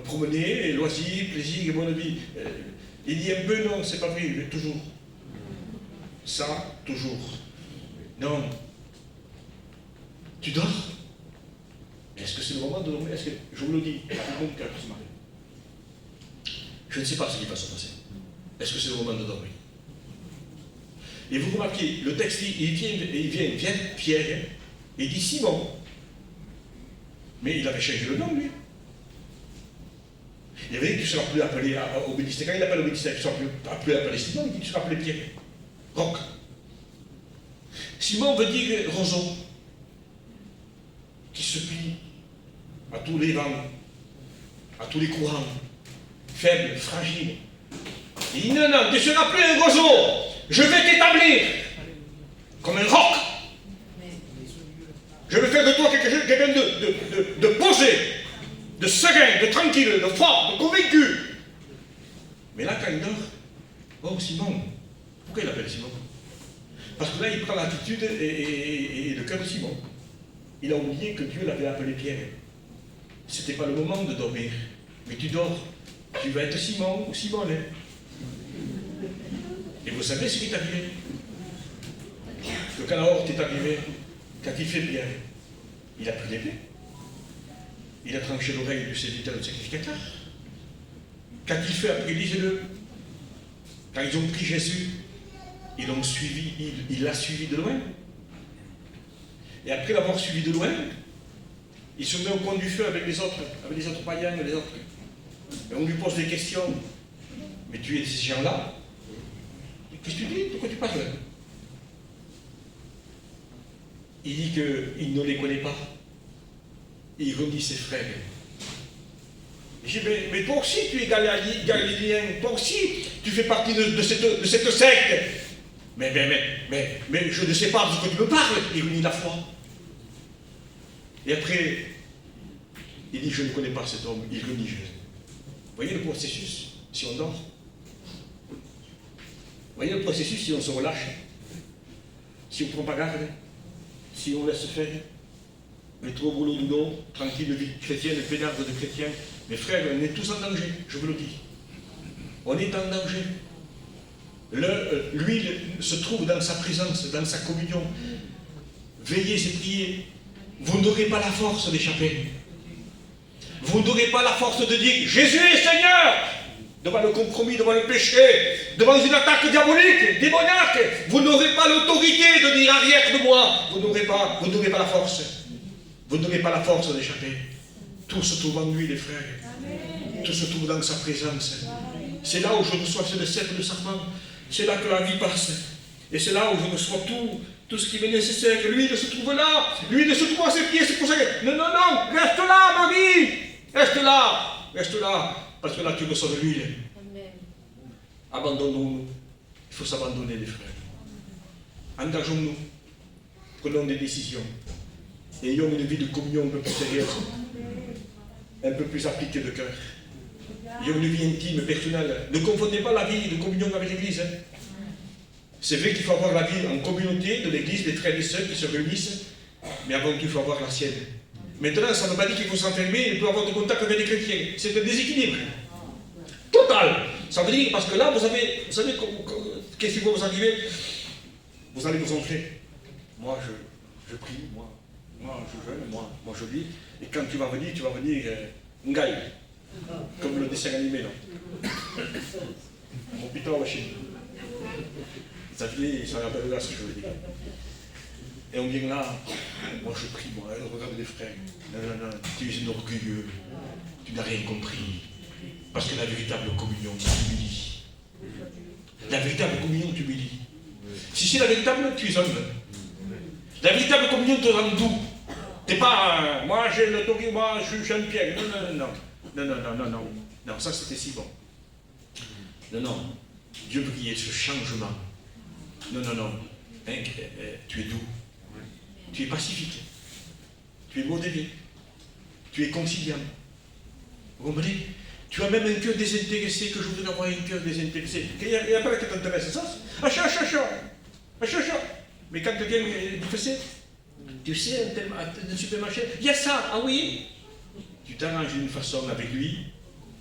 promener, loisirs, plaisir et bonne vie. Il dit un peu non, c'est pas vrai, mais toujours. Ça, toujours. Non. Tu dors? Est-ce que c'est le moment de dormir? Est-ce que, je vous le dis, mon cœur ce matin. Je ne sais pas ce qui va se passer. Est-ce que c'est le moment de dormir? Et vous remarquez, le texte dit, il vient Pierre, et il dit Simon. Mais il avait changé le nom, lui. Il y avait dit qu'il ne sera plus appelé au ministère. Quand il appelle au ministère, il ne sera plus appelé Simon, il dit qu'il sera appelé Pierre. Roc. Simon veut dire roseau, qui se plie à tous les vents, à tous les courants, faible, fragile. Il dit non, tu ne seras plus un roseau, je vais t'établir comme un roc. Je vais faire de toi quelqu'un de posé, de serein, de tranquille, de fort, de convaincu. Mais là, quand il dort, oh Simon, pourquoi il l'appelle Simon? Parce que là, il prend l'attitude et le cœur de Simon. Il a oublié que Dieu l'avait appelé Pierre. Ce n'était pas le moment de dormir. Mais tu dors, tu vas être Simon ou Simone. Et vous savez ce qui est arrivé? Que quand la horte est arrivée, quand il fait bien, il a pris l'épée. Il a tranché l'oreille du serviteur du sacrificateur. Quand il fait, après, lisez-le. Quand ils ont pris Jésus, ils l'ont suivi, il l'a suivi de loin. Et après l'avoir suivi de loin, il se met au coin du feu avec les autres païens et les autres. Et on lui pose des questions. Mais tu es ces gens-là? Qu'est-ce que tu dis? Pourquoi tu parles? Il dit qu'il ne les connaît pas. Et il redit ses frères. Je dis, mais toi aussi tu es galiléen, toi aussi tu fais partie de cette secte. Mais je ne sais pas de ce que tu me parles. Il renie la foi. Et après, il dit, je ne connais pas cet homme, il renie Jésus. Vous voyez le processus, si on dort? Vous voyez le processus, si on se relâche? Si on ne prend pas garde? Si on laisse faire? Métro, boulot, doudou, tranquille, vie chrétienne, pénarde de chrétien. Mes frères, on est tous en danger, je vous le dis. On est en danger. L'huile se trouve dans sa présence, dans sa communion. Veillez et priez. Vous n'aurez pas la force d'échapper. Vous n'aurez pas la force de dire Jésus est Seigneur devant le compromis, devant le péché, devant une attaque diabolique, démoniaque. Vous n'aurez pas l'autorité de dire arrière de moi. Vous n'aurez pas la force. Vous n'aurez pas la force d'échapper. Tout se trouve en lui, les frères. Amen. Tout se trouve dans sa présence. C'est là où je reçois le sceptre de serment. C'est là que la vie passe. Et c'est là où je reçois tout ce qui m'est nécessaire. L'huile se trouve là, l'huile se trouve à ses pieds, c'est pour ça que... Non, non, non, reste là, Marie. Reste là, parce que là tu reçois de l'huile. Abandonnons-nous. Il faut s'abandonner, les frères. Engageons-nous. Prenons des décisions. Ayons une vie de communion un peu plus sérieuse, un peu plus appliquée de cœur. Ayons une vie intime, personnelle. Ne confondez pas la vie de communion avec l'Église. Hein. C'est vrai qu'il faut avoir la vie en communauté de l'Église, des frères et sœurs qui se réunissent, mais avant tout, il faut avoir la sienne. Maintenant, ça ne veut pas dire qu'il faut s'enfermer et peut avoir de contact avec les chrétiens. C'est un déséquilibre total. Ça veut dire, parce que là, vous savez qu'est-ce qui va vous arriver? Vous allez vous enfler. Moi, je prie, moi je jeûne, moi je lis. Et quand tu vas venir Ngaï. Comme le dessin animé, là. Mon putain, en Chine. Ça rappelle là ce que je veux dire. Et on vient là, moi je prie, moi, regarde les frères. Non, tu es un orgueilleux. Tu n'as rien compris. Parce que la véritable communion t'humilie. La véritable communion t'humilie. Si c'est la véritable, tu es humble. La véritable communion te rend doux. T'es pas, moi j'ai l'autorité, moi je suis un pierre. Non, ça c'était si bon. Non. Dieu veut qu'il y ait ce changement. Non. Tu es doux. Tu es pacifique. Tu es modéré. Tu es conciliant. Vous comprenez? Tu as même un cœur désintéressé, que je voudrais avoir un cœur désintéressé. Il n'y a pas qui t'intéresse, ça? Mais quand quelqu'un tu sais, un supermarché, il y a ça, ah oui? Tu t'arranges d'une façon avec lui,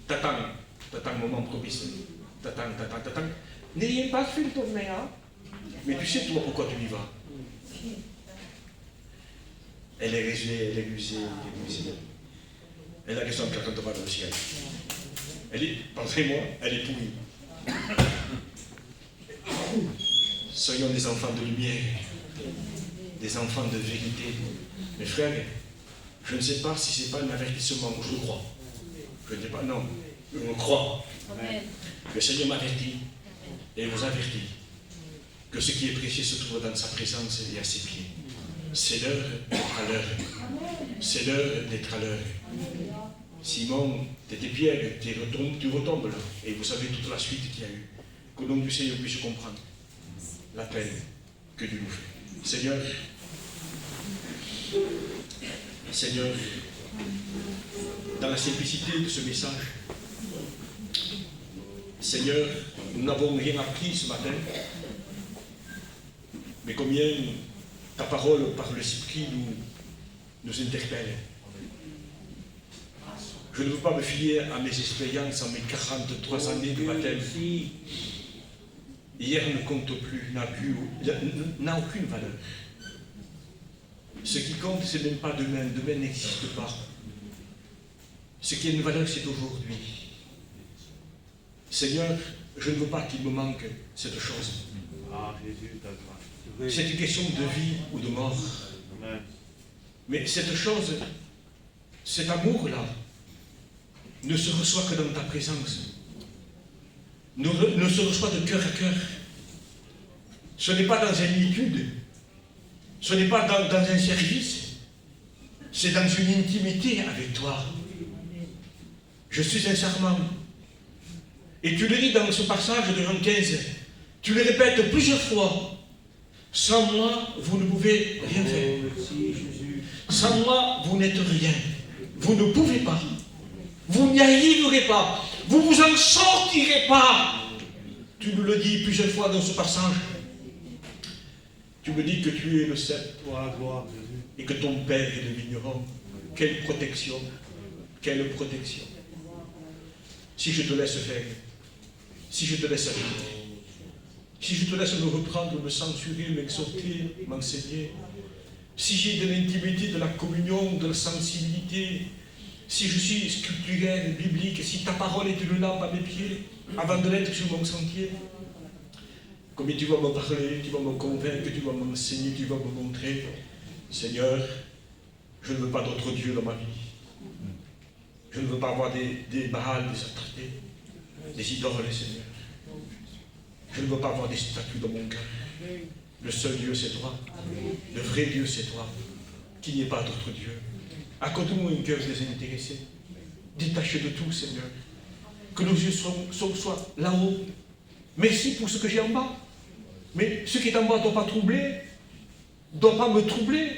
t'attends le moment propice. T'attends. N'ayez pas fait le tournée, hein? Mais tu sais, toi, pourquoi tu y vas? Elle est rusée. Elle a question qu'elle ne pas dans le ciel. Pensez-moi, elle est pourrie. Soyons des enfants de lumière, des enfants de vérité. Mes frères, je ne sais pas si ce n'est pas un avertissement, je le crois. Je ne sais pas, non, je le crois. Amen. Le Seigneur m'avertit et vous avertit que ce qui est précieux se trouve dans sa présence et à ses pieds. C'est l'heure d'être à l'heure. C'est l'heure d'être à l'heure. Simon, t'étais pierre, tu retombes là. Et vous savez toute la suite qu'il y a eu. Que le nom du Seigneur puisse comprendre l'appel que Dieu nous fait. Seigneur, dans la simplicité de ce message, Seigneur, nous n'avons rien appris ce matin, mais combien ta parole par l'Esprit nous interpelle. Je ne veux pas me fier à mes expériences en mes 43 années de baptême. Hier ne compte plus, n'a aucune valeur. Ce qui compte, ce n'est même pas demain. Demain n'existe pas. Ce qui a une valeur, c'est aujourd'hui. Seigneur, je ne veux pas qu'il me manque cette chose. C'est une question de vie ou de mort. Mais cette chose, cet amour-là, ne se reçoit que dans ta présence. Ne se reçoit de cœur à cœur. Ce n'est pas dans une étude. Ce n'est pas dans un service. C'est dans une intimité avec toi. Je suis un serment. Et tu le dis dans ce passage de Jean 15. Tu le répètes plusieurs fois. Sans moi, vous ne pouvez rien faire. Sans moi, vous n'êtes rien. Vous ne pouvez pas. Vous n'y arriverez pas. Vous vous en sortirez pas. Tu nous le dis plusieurs fois dans ce passage. Tu me dis que tu es le cep et que ton père est le vigneron. Quelle protection. Quelle protection. Si je te laisse faire, si je te laisse habiter, si je te laisse me reprendre, me censurer, m'exhorter, m'enseigner, si j'ai de l'intimité, de la communion, de la sensibilité, si je suis sculpturaire, biblique, si ta parole est une lampe à mes pieds, avant de l'être sur mon sentier, combien tu vas me parler, tu vas me convaincre, tu vas m'enseigner, tu vas me montrer. Seigneur, je ne veux pas d'autre Dieu dans ma vie. Je ne veux pas avoir des Baals, des attratés, des idoles, Seigneur. Je ne veux pas avoir des statues dans mon cœur. Le seul Dieu, c'est toi. Le vrai Dieu, c'est toi. Qu'il n'y ait pas d'autre Dieu. Accorde-nous un cœur désintéressé. Détaché de tout, Seigneur. Que nos yeux soient là-haut. Merci pour ce que j'ai en bas. Mais ce qui est en bas ne doit pas troubler. Ne doit pas me troubler.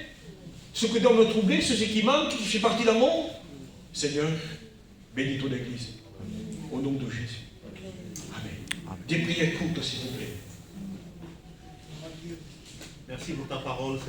Ce que doit me troubler, c'est ce qui manque, qui fait partie d'amour. Seigneur, bénis ton Église. Au nom de Jésus. Amen. Des prières courtes, s'il vous plaît. Merci pour ta parole.